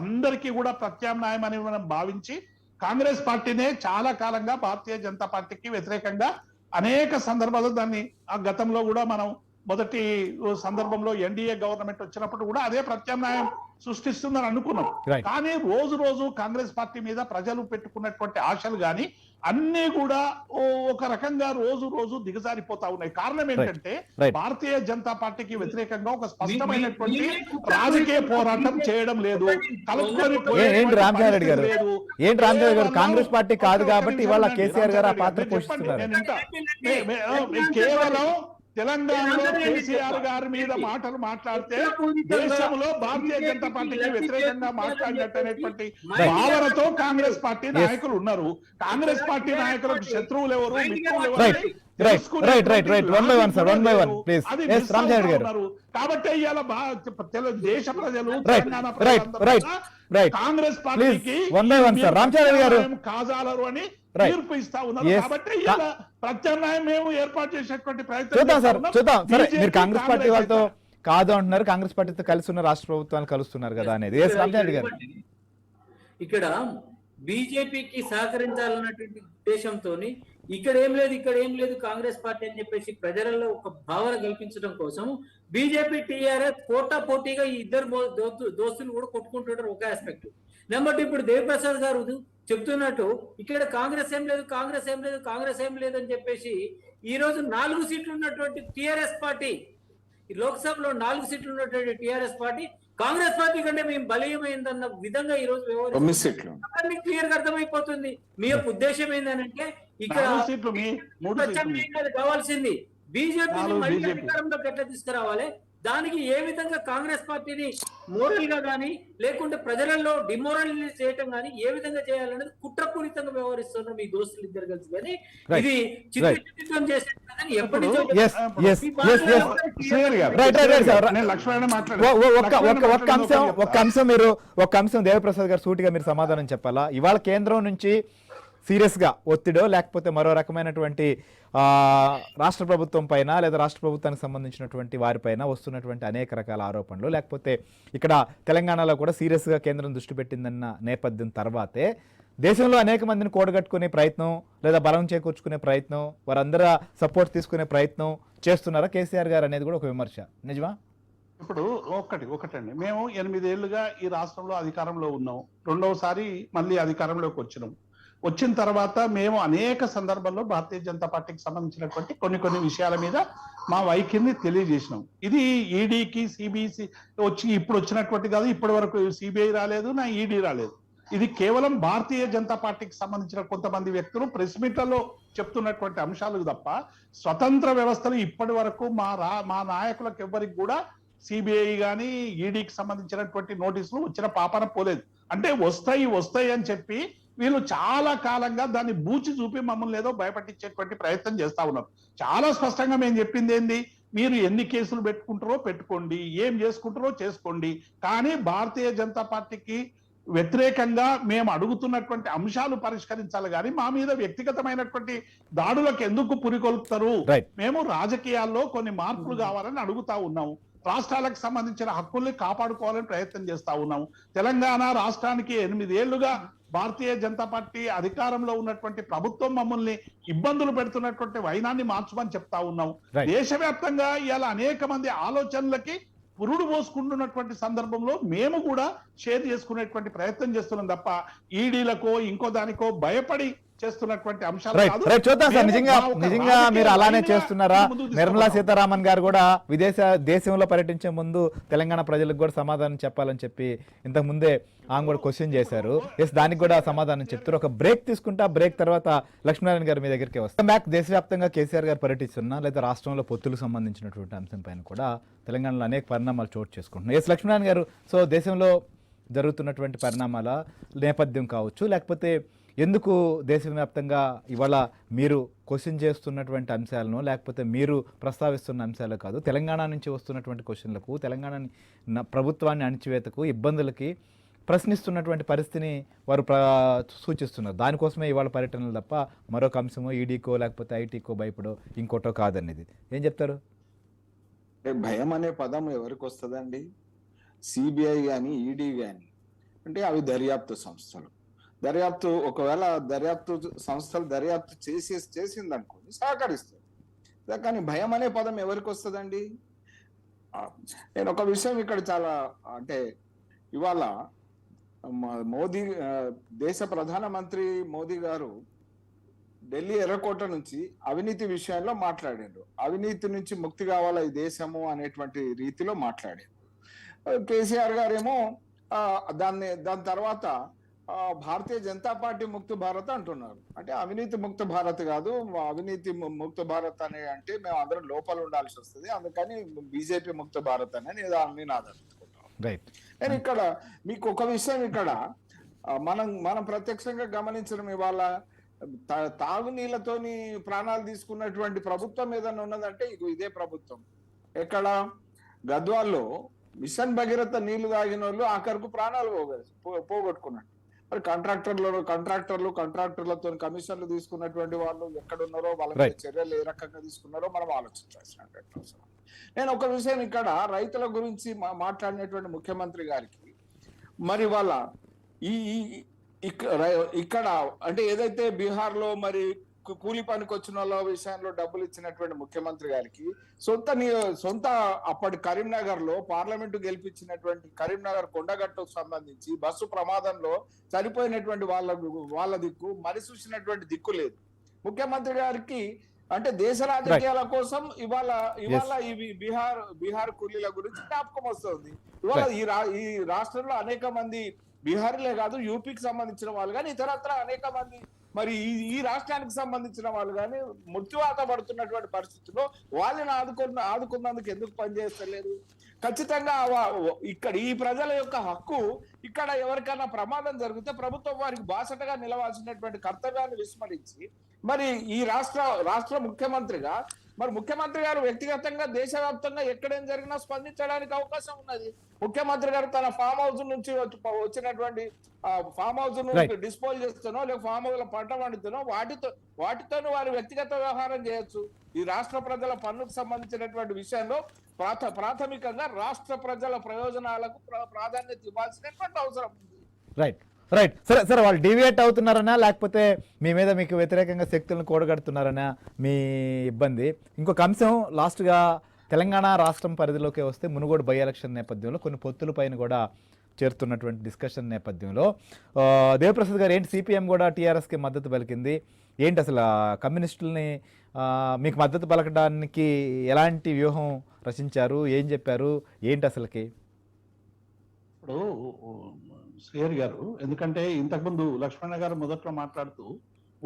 అందరికీ కూడా ప్రత్యామ్నాయం అని మనం భావించి కాంగ్రెస్ పార్టీనే చాలా కాలంగా భారతీయ జనతా పార్టీకి వ్యతిరేకంగా అనేక సందర్భాల్లో దాన్ని ఆ గతంలో కూడా మనం మొదటి సందర్భంలో ఎన్డీఏ గవర్నమెంట్ వచ్చినప్పుడు కూడా అదే ప్రత్యామ్నాయం సృష్టిస్తుందని అనుకున్నాం. కానీ రోజు కాంగ్రెస్ పార్టీ మీద ప్రజలు పెట్టుకున్నటువంటి ఆశలు గాని అన్ని కూడా ఒక రకంగా రోజు దిగజారిపోతా ఉన్నాయి. కారణం ఏంటంటే భారతీయ జనతా పార్టీకి వ్యతిరేకంగా ఒక స్పష్టమైనటువంటి రాజకీయ పోరాటం చేయడం లేదు. ఏంటి రామచంద్రారెడ్డి గారు కాంగ్రెస్ పార్టీ కాదు కాబట్టి ఇవాళ కేసీఆర్ గారు ఆ పాత్ర పోషిస్తున్నారు. కేవలం తెలంగాణలో కేసీఆర్ గారి మీద మాటలు మాట్లాడితే దేశంలో భారతీయ జనతా పార్టీకి వ్యతిరేకంగా మాట్లాడినట్టనేటువంటి భావనతో కాంగ్రెస్ పార్టీ నాయకులు ఉన్నారు. కాంగ్రెస్ పార్టీ నాయకులకు శత్రువులు ఎవరు, మిత్రులు ఎవరు కాబట్టి ఇవాళ దేశ ప్రజలు కాంగ్రెస్ పార్టీకి కాజాలరు అని తీర్పు ఇస్తా ఉన్నారు. కాబట్టి ఇవాళ ప్రత్యామ్నాయం మేము ఏర్పాటు చేసేటువంటి ప్రయత్నం చూద్దాం. సరే, మీరు కాంగ్రెస్ పార్టీ వాళ్ళతో కాదు అంటున్నారు, కాంగ్రెస్ పార్టీతో కలిసి ఉన్న రాష్ట్ర ప్రభుత్వాలు కలుస్తున్నారు కదా అనేది రామచంద్ర గారు. ఇక్కడ బీజేపీకి సహకరించాలన్నటువంటి ఉద్దేశంతో ఇక్కడ ఏం లేదు కాంగ్రెస్ పార్టీ అని చెప్పేసి ప్రజలలో ఒక భావన కల్పించడం కోసం బీజేపీ టీఆర్ఎస్ పోటాపోటీగా ఈ ఇద్దరు దోస్తులు కూడా కొట్టుకుంటుంటారు. ఒక ఆస్పెక్ట్. నెంబర్ 2, ఇప్పుడు దేవిప్రసాద్ గారు చెప్తున్నట్టు ఇక్కడ కాంగ్రెస్ ఏం లేదు అని చెప్పేసి ఈ రోజు 4 సీట్లు ఉన్నటువంటి టిఆర్ఎస్ పార్టీ, లోక్సభలో 4 సీట్లు ఉన్నటువంటి టిఆర్ఎస్ పార్టీ కాంగ్రెస్ పార్టీ కంటే మేము బలీయమైందన్న విధంగా ఈ రోజు క్లియర్ గా అర్థమైపోతుంది. మీ యొక్క ఉద్దేశం ఏంటంటే ఇక్కడ కావాల్సింది బీజేపీ మళ్ళీ అధికారంలోకి ఎట్లా తీసుకురావాలి, దానికి ఏ విధంగా కాంగ్రెస్ పార్టీని మోరల్ గా కానీ లేకుంటే ప్రజలలో డిమోరలైజ్ చేయటం కానీ ఏ విధంగా చేయాలనేది కుట్రపూరితంగా వ్యవహరిస్తున్నారు మీ దోస్తులు ఇద్దరు కలిసి. కానీ Right. ఇది చిత్రం చేసేదని ఎప్పటి నుంచో Yes, yes, yes, yes. Srihari గారు, Right, right, right, sir. నేను లక్ష్మణ ఒక్క అంశం దేవప్రసాద్ గారు సూటిగా మీరు సమాధానం చెప్పాలా. ఇవాళ కేంద్రం నుంచి సీరియస్ గా ఒత్తిడో లేకపోతే మరో రకమైనటువంటి రాష్ట్ర ప్రభుత్వం పైన లేదా రాష్ట్ర ప్రభుత్వానికి సంబంధించినటువంటి వారిపైన వస్తున్నటువంటి అనేక రకాల ఆరోపణలు, లేకపోతే ఇక్కడ తెలంగాణలో కూడా సీరియస్ గా కేంద్రం దృష్టి పెట్టిందన్న నేపథ్యం తర్వాతే దేశంలో అనేక మందిని కూడగట్టుకునే ప్రయత్నం లేదా బలం చేకూర్చుకునే ప్రయత్నం, వారందరూ సపోర్ట్ తీసుకునే ప్రయత్నం చేస్తున్నారా కేసీఆర్ గారు అనేది కూడా ఒక విమర్శ. నిజమా? ఇప్పుడు ఒకటండి, మేము 8 ఏళ్లుగా ఈ రాష్ట్రంలో అధికారంలో ఉన్నాం. రెండవసారి మళ్ళీ అధికారంలోకి వచ్చిన తర్వాత మేము అనేక సందర్భాల్లో భారతీయ జనతా పార్టీకి సంబంధించినటువంటి కొన్ని విషయాల మీద మా వైఖరిని తెలియజేసినాం. ఇది ఈడీకి సిబిసి ఇప్పుడు వచ్చినటువంటి కాదు, ఇప్పటి వరకు సిబిఐ రాలేదు, నా ఈడీ రాలేదు. ఇది కేవలం భారతీయ జనతా పార్టీకి సంబంధించిన కొంతమంది వ్యక్తులు ప్రెస్ మీట్లలో చెప్తున్నటువంటి అంశాలు తప్ప స్వతంత్ర వ్యవస్థలు ఇప్పటి వరకు మా నాయకులకు ఎవ్వరికి కూడా సిబిఐ కానీ ఈడీకి సంబంధించినటువంటి నోటీసులు వచ్చిన పాపన పోలేదు. అంటే వస్తాయి అని చెప్పి వీళ్ళు చాలా కాలంగా దాన్ని బూచి చూపి మమ్మల్ని ఏదో భయపట్టించేటువంటి ప్రయత్నం చేస్తా ఉన్నారు. చాలా స్పష్టంగా మేము చెప్పింది ఏంది, మీరు ఎన్ని కేసులు పెట్టుకుంటారో పెట్టుకోండి, ఏం చేసుకుంటారో చేసుకోండి, కానీ భారతీయ జనతా పార్టీకి వ్యతిరేకంగా మేము అడుగుతున్నటువంటి అంశాలు పరిష్కరించాలి కానీ మా మీద వ్యక్తిగతమైనటువంటి దాడులకు ఎందుకు పురికొల్పుతారు? మేము రాజకీయాల్లో కొన్ని మార్పులు కావాలని అడుగుతా ఉన్నాము. రాష్ట్రాలకు సంబంధించిన హక్కుల్ని కాపాడుకోవాలని ప్రయత్నం చేస్తా ఉన్నాము. తెలంగాణ రాష్ట్రానికి 8 ఏళ్లుగా భారతీయ జనతా పార్టీ అధికారంలో ఉన్నటువంటి ప్రభుత్వం మమ్మల్ని ఇబ్బందులు పెడుతున్నటువంటి వైనాన్ని మార్చమని చెప్తా ఉన్నాం. దేశవ్యాప్తంగా ఇవాళ అనేక మంది ఆలోచనలకి పురుడు పోసుకుంటున్నటువంటి సందర్భంలో మేము కూడా షేర్ చేసుకునేటువంటి ప్రయత్నం చేస్తున్నాం తప్ప ఈడీలకో ఇంకో దానికో భయపడి చేస్తున్నటువంటి అంశాలు కాదు. చూద్దాం సార్, నిజంగా మీరు అలానే చేస్తున్నారా? నిర్మలా సీతారామన్ గారు కూడా దేశంలో పర్యటించే ముందు తెలంగాణ ప్రజలకు కూడా సమాధానం చెప్పాలని చెప్పి ఇంతకు ముందే ఆమె కూడా క్వశ్చన్ చేశారు. దానికి కూడా సమాధానం చెప్తారు. ఒక బ్రేక్ తీసుకుంటా, బ్రేక్ తర్వాత లక్ష్మీనారాయణ గారు మీ దగ్గరికి వస్తాం. బ్యాక్ దేశవ్యాప్తంగా కేసీఆర్ గారు పర్యటిస్తున్నా లేదా రాష్ట్రంలో పొత్తులకు సంబంధించినటువంటి అంశం పైన కూడా తెలంగాణలో అనేక పరిణామాలు చోటు చేసుకుంటున్నాయి. లక్ష్మీనారాయణ గారు, సో దేశంలో జరుగుతున్నటువంటి పరిణామాల నేపథ్యం కావచ్చు, లేకపోతే ఎందుకు దేశవ్యాప్తంగా ఇవాళ మీరు క్వశ్చన్ చేస్తున్నటువంటి అంశాలను లేకపోతే మీరు ప్రస్తావిస్తున్న అంశాలు కాదు, తెలంగాణ నుంచి వస్తున్నటువంటి క్వశ్చన్లకు, తెలంగాణ ప్రభుత్వాన్ని అణిచివేతకు, ఇబ్బందులకి ప్రశ్నిస్తున్నటువంటి పరిస్థితిని వారు సూచిస్తున్నారు. దానికోసమే ఇవాళ పర్యటనలు తప్ప మరొక అంశమో ఈడీకో లేకపోతే ఐటీకో భయపడో ఇంకోటో కాదనేది ఏం చెప్తారు? భయం అనే పదం ఎవరికి వస్తుందండి? సిబిఐ కానీ ఈడీ కానీ అంటే అవి దర్యాప్తు సంస్థలు. ఒకవేళ దర్యాప్తు సంస్థలు దర్యాప్తు చేసింది అనుకోండి, సహకరిస్తుంది. కానీ భయం అనే పదం ఎవరికి వస్తుందండి? నేను ఒక విషయం ఇక్కడ చాలా అంటే ఇవాళ మోదీ దేశ ప్రధానమంత్రి మోదీ గారు ఢిల్లీ ఎర్రకోట నుంచి అవినీతి విషయంలో మాట్లాడారు. అవినీతి నుంచి ముక్తి కావాలా ఈ దేశము అనేటువంటి రీతిలో మాట్లాడారు. కేసీఆర్ గారేమో దాని తర్వాత భారతీయ జనతా పార్టీ ముక్త భారత్ అంటున్నారు. అంటే అవినీతి ముక్త భారత్ కాదు, అవినీతి ముక్త భారత్ అనే అంటే మేము అందరం లోపల ఉండాల్సి వస్తుంది, అందుకని బీజేపీ ముక్త భారత్ అని నేను ఆదరించుకుంటాం. నేను ఇక్కడ మీకు ఒక విషయం ఇక్కడ మనం ప్రత్యక్షంగా గమనించడం, ఇవాళ తాగునీళ్లతోని ప్రాణాలు తీసుకున్నటువంటి ప్రభుత్వం ఏదైనా ఉన్నదంటే ఇదే ప్రభుత్వం. ఎక్కడ గద్వాల్లో మిషన్ భగీరథ నీళ్లు తాగిన వాళ్ళు ఆఖరుకు ప్రాణాలు పోగొట్టుకున్నట్టు. మరి కాంట్రాక్టర్లతో కమిషన్లు తీసుకున్నటువంటి వాళ్ళు ఎక్కడున్నారో, వాళ్ళ మీద చర్యలు ఏ రకంగా తీసుకున్నారో మనం ఆలోచించాల్సినటువంటి అవసరం. నేను ఒక విషయం ఇక్కడ రైతుల గురించి మాట్లాడినటువంటి ముఖ్యమంత్రి గారికి మరి వాళ్ళ ఇక్కడ అంటే ఏదైతే బీహార్ లో మరి కూలి పనికి వచ్చిన వాళ్ళ విషయంలో డబ్బులు ఇచ్చినటువంటి ముఖ్యమంత్రి గారికి సొంత అప్పటి కరీంనగర్ లో పార్లమెంటు గెలిపించినటువంటి కరీంనగర్ కొండగట్టుకు సంబంధించి బస్సు ప్రమాదంలో చనిపోయినటువంటి వాళ్ళ దిక్కు మరి చూసినటువంటి దిక్కు లేదు. ముఖ్యమంత్రి గారికి అంటే దేశ రాజకీయాల కోసం ఇవాళ ఇవి బీహార్ కూలీల గురించి జ్ఞాపకం వస్తుంది. ఇవాళ ఈ రాష్ట్రంలో అనేక మంది బీహార్లే కాదు, యూపీకి సంబంధించిన వాళ్ళు కానీ ఇతరత్ర అనేక మంది మరి ఈ రాష్ట్రానికి సంబంధించిన వాళ్ళు కానీ మృత్యువాత పడుతున్నటువంటి పరిస్థితుల్లో వాళ్ళని ఆదుకున్నందుకు ఎందుకు పనిచేస్తలేదు? ఖచ్చితంగా ఇక్కడ ఈ ప్రజల యొక్క హక్కు, ఇక్కడ ఎవరికైనా ప్రమాదం జరిగితే ప్రభుత్వం వారికి బాసటగా నిలవాల్సినటువంటి కర్తవ్యాన్ని విస్మరించి మరి ఈ రాష్ట్ర ముఖ్యమంత్రిగా మరి ముఖ్యమంత్రి గారు వ్యక్తిగతంగా దేశవ్యాప్తంగా ఎక్కడేం జరిగినా స్పందించడానికి అవకాశం ఉన్నది. ముఖ్యమంత్రి గారు తన ఫామ్ హౌస్ నుంచి వచ్చినటువంటి ఫామ్ హౌస్ డిస్పోజ్ చేస్తానో లేక ఫామ్ హౌస్ లో పంట పండుతానో వాటితోనూ వారు వ్యక్తిగత వ్యవహారం చేయొచ్చు. ఈ రాష్ట్ర ప్రజల పన్నుకు సంబంధించినటువంటి విషయంలో ప్రాథమికంగా రాష్ట్ర ప్రజల ప్రయోజనాలకు ప్రాధాన్యత ఇవ్వాల్సినటువంటి అవసరం ఉంది. రైట్ రైట్ సరే సరే, వాళ్ళు డీవియేట్ అవుతున్నారనా లేకపోతే మీ మీద మీకు వ్యతిరేకంగా శక్తులను కూడగడుతున్నారనా మీ ఇబ్బంది? ఇంకొక అంశం లాస్ట్గా, తెలంగాణ రాష్ట్రం పరిధిలోకి వస్తే మునుగోడు బై ఎలక్షన్ నేపథ్యంలో కొన్ని పొత్తుల పైన కూడా చేరుతున్నటువంటి డిస్కషన్ నేపథ్యంలో దేవప్రసాద్ గారు ఏంటి, సిపిఎం కూడా టీఆర్ఎస్కి మద్దతు పలికింది, ఏంటి అసలు కమ్యూనిస్టులని మీకు మద్దతు పలకడానికి ఎలాంటి వ్యూహం రచించారు, ఏం చెప్పారు, ఏంటి అసలుకి? ఇప్పుడు శ్రీహరి గారు, ఎందుకంటే ఇంతకుముందు లక్ష్మణ గారు మొదట్లో మాట్లాడుతూ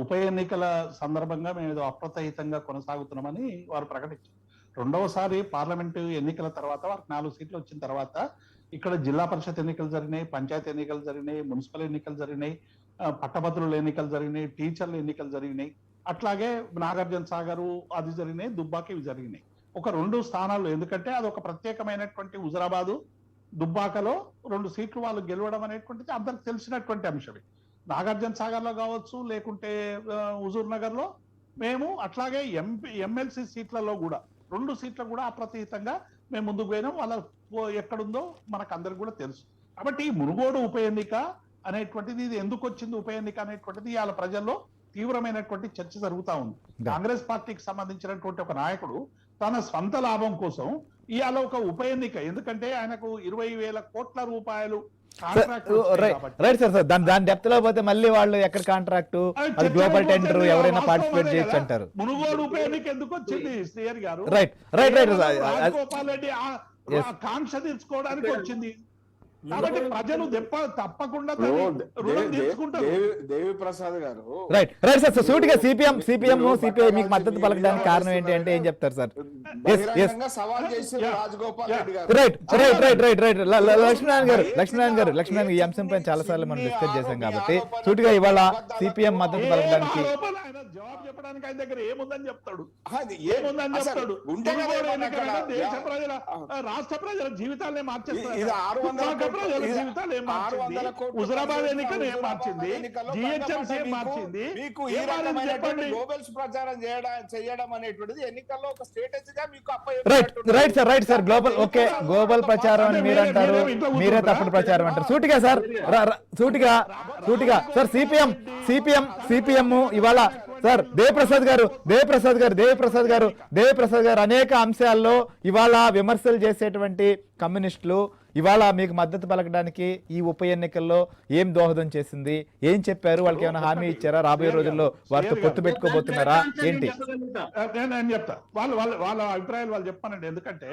ఉప ఎన్నికల సందర్భంగా మేము ఏదో అప్రతహితంగా కొనసాగుతున్నామని వారు ప్రకటించారు. రెండవసారి పార్లమెంటు ఎన్నికల తర్వాత వారికి 4 సీట్లు వచ్చిన తర్వాత ఇక్కడ జిల్లా పరిషత్ ఎన్నికలు జరిగినాయి, పంచాయతీ ఎన్నికలు జరిగినాయి, మున్సిపల్ ఎన్నికలు జరిగినాయి, పట్టభద్రుల ఎన్నికలు జరిగినాయి, టీచర్ల ఎన్నికలు జరిగినాయి, అట్లాగే నాగార్జున సాగర్ అది జరిగినాయి, దుబ్బాకి ఇవి జరిగినాయి. ఒక 2 స్థానాలు, ఎందుకంటే అది ఒక ప్రత్యేకమైనటువంటి హుజరాబాదు దుబ్బాకలో 2 సీట్లు వాళ్ళు గెలవడం అనేటువంటిది అందరికి తెలిసినటువంటి అంశమే. నాగార్జున సాగర్ లో కావచ్చు, లేకుంటే హుజూర్ నగర్ లో మేము, అట్లాగే ఎమ్మెల్సీ సీట్లలో కూడా 2 సీట్లు కూడా అప్రతిహితంగా మేము ముందుకు పోయినాం. వాళ్ళ ఎక్కడుందో మనకు అందరికి కూడా తెలుసు. కాబట్టి మునుగోడు ఉప ఎన్నిక అనేటువంటిది, ఇది ఎందుకు వచ్చింది ఉప ఎన్నిక అనేటువంటిది ఇవాళ ప్రజల్లో తీవ్రమైనటువంటి చర్చ జరుగుతా ఉంది. కాంగ్రెస్ పార్టీకి సంబంధించినటువంటి ఒక నాయకుడు తన స్వంత లాభం కోసం ఇవాళ ఒక ఉప ఎన్నిక, ఎందుకంటే ఆయనకు 20,000 కోట్ల రూపాయలు రైట్ సార్ సార్ దాని డెప్త్ లో పోతే మళ్ళీ వాళ్ళు ఎక్కడ కాంట్రాక్ట్, అది గ్లోబల్ టెండర్, ఎవరైనా పార్టిసిపేట్ చేయొచ్చు అంటారు. మునుగోడు ఉప ఎన్నిక ఎందుకు వచ్చింది శ్రీహరి గారు? Right right right Rajagopal Reddy కాంక్ష తీర్చుకోవడానికి వచ్చింది. కాబట్టి ప్రజలు తప్పకుండా దేవి ప్రసాద్ గారు రైట్ రైట్ సార్. సూటిగా సిపిఎం సిపిఐ మీకు మద్దతు పలకడానికి కారణం ఏంటి అంటే ఏం చెప్తారు సార్? సవాల్ చేసి రాజగోపాల్ రెడ్డి గారు right right right right right Lakshminarayana గారు ఈ అంశం పైన చాలా సార్లు మనం డిస్కస్ చేశాం కాబట్టి సూటిగా ఇవాళ సిపిఎం మద్దతు పలకడానికి జవాబు చెప్పడానికి ఆయన దగ్గర ఏముందని చెప్తాడు, ఏముందని చెప్తాడు? దేశ ప్రజల రాష్ట్ర ప్రజల జీవితాలనే మార్చేస్తారు. హుజరాబాద్ ఎన్నికలు ఏం మార్చింది, జిహెచ్ఎంసీ ఏం మార్చింది? మీకు ఈ రకమైనటువంటి గ్లోబల్స్ ప్రచారం చేయడం అనేటువంటిది ఎన్నికల్లో ఒక స్ట్రాటజీగా మీకు right sir global okay, global ప్రచారం అని మీరు అంటారు, మీరే తప్పుడు ప్రచారం అంటారు. సూటిగా సార్ సూటిగా సార్ సిపిఎం ఇవాళ సార్ దేవప్రసాద్ గారు అనేక అంశాల్లో ఇవాళ విమర్శలు చేసేటువంటి కమ్యూనిస్టులు ఇవాళ మీకు మద్దతు పలకడానికి ఈ ఉప ఎన్నికల్లో ఏం దోహదం చేసింది, ఏం చెప్పారు, వాళ్ళకి ఏమైనా హామీ ఇచ్చారా, రాబోయే రోజుల్లో వారితో పొత్తు పెట్టుకోబోతున్నారా ఏంటి? నేను చెప్తా, వాళ్ళ అభిప్రాయాలు వాళ్ళు చెప్పానండి. ఎందుకంటే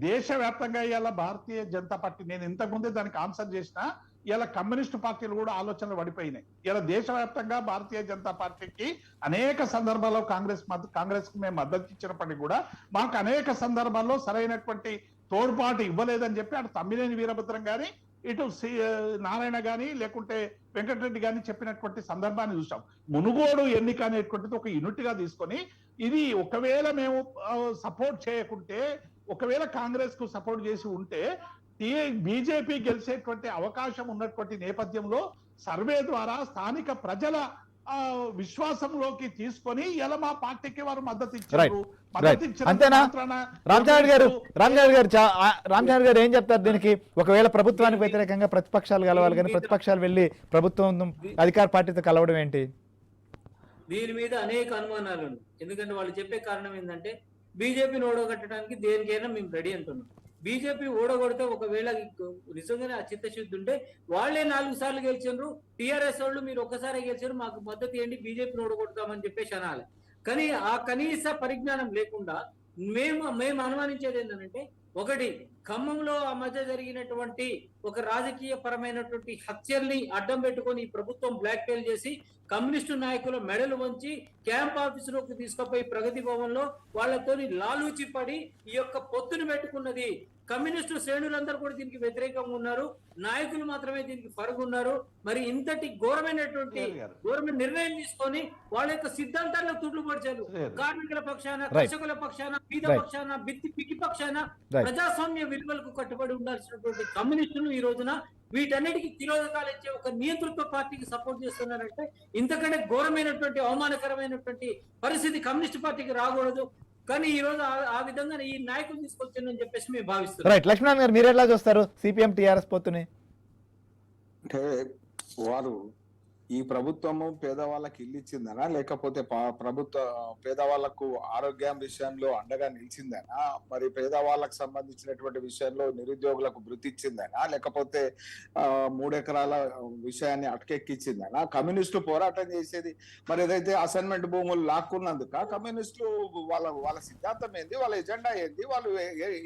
దేశవ్యాప్తంగా ఇవాళ భారతీయ జనతా పార్టీ, నేను ఇంతకుముందే దానికి ఆన్సర్ చేసిన, ఇలా కమ్యూనిస్టు పార్టీలు కూడా ఆలోచనలు పడిపోయినాయి. ఇలా దేశవ్యాప్తంగా భారతీయ జనతా పార్టీకి అనేక సందర్భాల్లో కాంగ్రెస్ కు మేము మద్దతు ఇచ్చినప్పటికీ కూడా మాకు అనేక సందర్భాల్లో సరైనటువంటి తోడ్పాటు ఇవ్వలేదని చెప్పి అటు తమ్మినేని వీరభద్రం గాని, ఇటు నారాయణ గాని, లేకుంటే వెంకటరెడ్డి గాని చెప్పినటువంటి సందర్భాన్ని చూసాం. మునుగోడు ఎన్నిక అనేటువంటిది ఒక యూనిట్ గా తీసుకొని, ఇది ఒకవేళ మేము సపోర్ట్ చేయకుంటే, ఒకవేళ కాంగ్రెస్ కు సపోర్ట్ చేసి ఉంటే బీజేపీ గెలిచేటువంటి అవకాశం ఉన్నటువంటి నేపథ్యంలో సర్వే ద్వారా స్థానిక ప్రజల విశ్వాసంలోకి తీసుకొని ఇలా మా పార్టీకి వారు మద్దతు ఇచ్చారు. అంతేనా? రామచంద్ర గారు ఏం చెప్తారు దీనికి? ఒకవేళ ప్రభుత్వానికి వ్యతిరేకంగా ప్రతిపక్షాలు కలవాలి, కానీ ప్రతిపక్షాలు వెళ్ళి ప్రభుత్వం అధికార పార్టీతో కలవడం ఏంటి? దీని మీద అనేక అనుమానాలు ఉన్నాయి. ఎందుకంటే వాళ్ళు చెప్పే కారణం ఏంటంటే బీజేపీని ఓడగొట్టడానికి దేనికైనా మేము రెడీ అంటున్నాం. బీజేపీ ఓడగొడితే ఒకవేళ నిజంగానే ఆ చిత్తశుద్ధి ఉంటే వాళ్ళే 4 సార్లు గెలిచారు, టీఆర్ఎస్ వాళ్ళు మీరు ఒక్కసారి గెలిచారు, మాకు మద్దతు ఇవ్వండి, బీజేపీని ఓడగొడతామని చెప్పేసి అనాలి. కానీ ఆ కనీస పరిజ్ఞానం లేకుండా మేము అనుమానించేది ఏంటంటే, ఒకటి ఖమ్మంలో ఆ మధ్య జరిగినటువంటి ఒక రాజకీయ పరమైనటువంటి హత్యల్ని అడ్డం పెట్టుకొని ఈ ప్రభుత్వం బ్లాక్ మెయిల్ చేసి కమ్యూనిస్టు నాయకుల మెడలు వంచి క్యాంప్ ఆఫీసులోకి తీసుకుపోయి ప్రగతి భవన్ లో వాళ్ళతోని లాలూచి పడి ఈ యొక్క పొత్తును పెట్టుకున్నది. కమ్యూనిస్టు శ్రేణులందరూ కూడా దీనికి వ్యతిరేకంగా ఉన్నారు, నాయకులు మాత్రమే దీనికి ఉన్నారు. మరి ఇంతటి ఘోరమైనటువంటి నిర్ణయం తీసుకొని వాళ్ళ యొక్క సిద్ధాంతాల్లో తుడ్లు పడిచారు. కార్మికుల పక్షాన, కర్షకుల పక్షాన, బీద పక్షాన, పికి పక్షాన ప్రజాస్వామ్య విలువలకు కట్టుబడి ఉండాల్సినటువంటి కమ్యూనిస్టులు ఈ రోజున వీటన్నిటికీ తిరోధకాలు ఇచ్చే ఒక నియంతృత్వ పార్టీకి సపోర్ట్ చేస్తున్నారంటే ఇంతకంటే ఘోరమైనటువంటి అవమానకరమైనటువంటి పరిస్థితి కమ్యూనిస్ట్ పార్టీకి రాకూడదు. కానీ ఈ రోజు ఆ విధంగా ఈ నాయకులు తీసుకొచ్చానని చెప్పేసి మేము భావిస్తున్నాం. రైట్, లక్ష్మణ్ గారు మీరు ఎట్లా చూస్తారు సిపిఎం టిఆర్ఎస్ పొత్తుని? అంటే వారు ఈ ప్రభుత్వము పేదవాళ్ళకి ఇల్లు ఇచ్చిందనా, లేకపోతే ప్రభుత్వ పేదవాళ్లకు ఆరోగ్యం విషయంలో అండగా నిలిచిందనా, మరి పేదవాళ్ళకు సంబంధించినటువంటి విషయంలో నిరుద్యోగులకు వృత్తి ఇచ్చిందనా, లేకపోతే 3 ఎకరాల విషయాన్ని అటకెక్కించిందనా? కమ్యూనిస్టులు పోరాటం చేసేది మరి ఏదైతే అసైన్మెంట్ భూములు లాక్కున్నందుక కమ్యూనిస్టులు వాళ్ళ సిద్ధాంతం ఏంది, వాళ్ళ ఎజెండా ఏంది, వాళ్ళు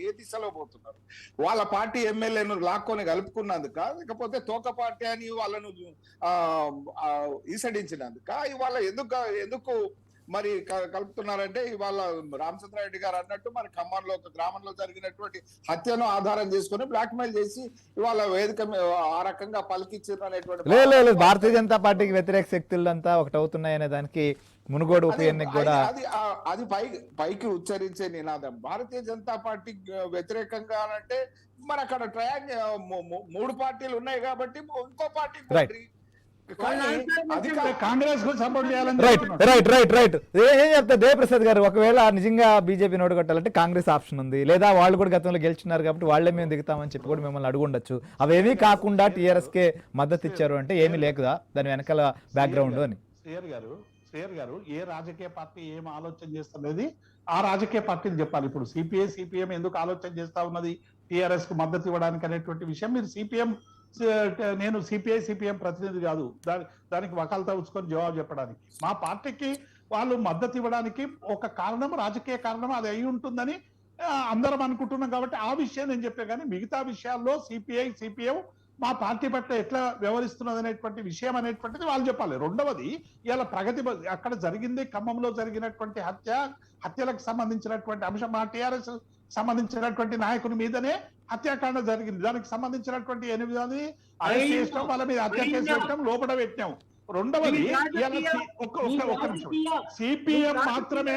ఏ దిశలో పోతున్నారు? వాళ్ళ పార్టీ ఎమ్మెల్యేను లాక్కొని కలుపుకున్నందుక, లేకపోతే తోక పార్టీ అని వాళ్ళను ఈసడించినందుక ఇవాళ ఎందుకు మరి కలుపుతున్నారంటే, ఇవాళ రామచంద్రారెడ్డి గారు అన్నట్టు మరి ఖమ్మంలో ఒక గ్రామంలో జరిగినటువంటి హత్యను ఆధారం చేసుకుని బ్లాక్ మెయిల్ చేసి ఇవాళ వేదిక ఆ రకంగా పలికిచ్చారు అనేటువంటి లేదు భారతీయ జనతా పార్టీకి వ్యతిరేక శక్తులంతా ఒకటవుతున్నాయనే దానికి మునుగోడు ఉప ఎన్నిక కూడా అది పైకి ఉచ్చరించే నినాదం. భారతీయ జనతా పార్టీ వ్యతిరేకంగా అంటే మరి అక్కడ మూడు పార్టీలు ఉన్నాయి కాబట్టి ఇంకో పార్టీ కాంగ్రెస్ కు సపోర్ట్ చేయాలని. రైట్ ఏం చెప్తా దేవప్రసాద్ గారు, ఒకవేళ నిజంగా బీజేపీ నోటుకొట్టాలంటే కాంగ్రెస్ ఆప్షన్ ఉంది, లేదా వాళ్ళు కూడా గతంలో గెలిచినారు కాబట్టి వాళ్ళే మేము దిగుతామని చెప్పి కూడా మిమ్మల్ని అడుగుండొచ్చు. అవేమీ కాకుండా టీఆర్ఎస్ కే మద్దతు ఇచ్చారు అంటే ఏమీ లేకుదా దాని వెనకాల బ్యాక్గ్రౌండ్ అని? శ్రేయర్ గారు ఏ రాజకీయ పార్టీ ఏం ఆలోచన చేస్తున్నది ఆ రాజకీయ పార్టీలు చెప్పాలి. ఇప్పుడు సిపిఎం ఎందుకు ఆలోచన చేస్తా ఉన్నది టీఆర్ఎస్ కు మద్దతు ఇవ్వడానికి అనేటువంటి విషయం మీరు నేను సిపిఎం ప్రతినిధి కాదు, దానికి వకాలతా ఉంచుకొని జవాబు చెప్పడానికి. మా పార్టీకి వాళ్ళు మద్దతు ఇవ్వడానికి ఒక కారణం, రాజకీయ కారణం అది అయి ఉంటుందని అందరం అనుకుంటున్నాం కాబట్టి ఆ విషయం నేను చెప్పే. కానీ మిగతా విషయాల్లో సిపిఎం మా పార్టీ పట్ల ఎట్లా వ్యవహరిస్తున్నది అనేటువంటి విషయం అనేటువంటిది వాళ్ళు చెప్పాలి. రెండవది, ఇలా ప్రగతి అక్కడ జరిగింది, ఖమ్మంలో జరిగినటువంటి హత్యలకు సంబంధించినటువంటి అంశం మా టీఆర్ఎస్ సంబంధించినటువంటి నాయకుని మీదనే హత్యాకాండ జరిగింది. దానికి సంబంధించినటువంటి 8 మంది అరెస్ట్ చేసినాం, వాళ్ళ మీద హత్య కేసు పెట్టాం, లోపల పెట్టాం. రెండవది, ఒక్క నిమిషం, సిపిఎం మాత్రమే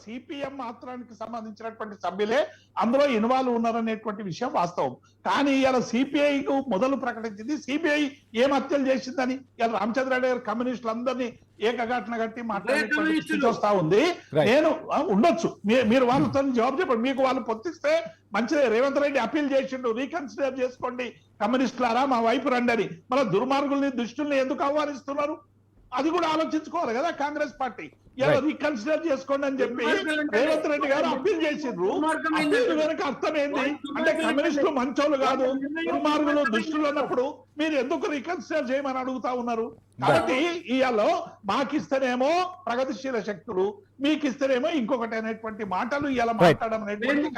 సిపిఎం మాత్రానికి సంబంధించినటువంటి సభ్యులే అందులో ఇన్వాల్వ్ ఉన్నారనేటువంటి విషయం వాస్తవం. కానీ ఇలా సిపిఐకు మొదలు ప్రకటించింది, సిపిఐ ఏం హత్యలు చేసిందని ఇలా రామచంద్రారెడ్డి గారు కమ్యూనిస్టులందరినీ ఏకఘటన కట్టి మాట్లాడేటువంటి స్థితి వస్తా ఉంది. నేను ఉండొచ్చు, మీరు వాళ్ళతో జవాబు చెప్పండి. మీకు వాళ్ళు పొత్తిస్తే మంచిదే, రేవంత్ రెడ్డి అప్పీల్ చేసిండు, రీకన్సిడర్ చేసుకోండి కమ్యూనిస్టులారా మా వైపు రండి అని. మన దుర్మార్గుల్ని దుష్టుల్ని ఎందుకు ఆహ్వానిస్తున్నారు అది కూడా ఆలోచించుకోవాలి కదా కాంగ్రెస్ పార్టీ. ఇలా రీకన్సిడర్ చేసుకోండి అని చెప్పి రేవంత్ రెడ్డి గారు అప్పీల్ చేసిండ్రు. వెనక అర్థం ఏంటి అంటే కమ్యూనిస్టులు మంచోళ్ళు కాదు, దుర్మార్గులు దుష్టులు అన్నప్పుడు మీరు ఎందుకు రీకన్సిడర్ చేయమని అడుగుతా ఉన్నారు? కాబట్టి ఇవాళ మాకిస్తేనేమో ప్రగతిశీల శక్తులు, మీకిస్తేనేమో ఇంకొకటి అనేటువంటి మాటలు ఇలా మాట్లాడడం అనేటువంటి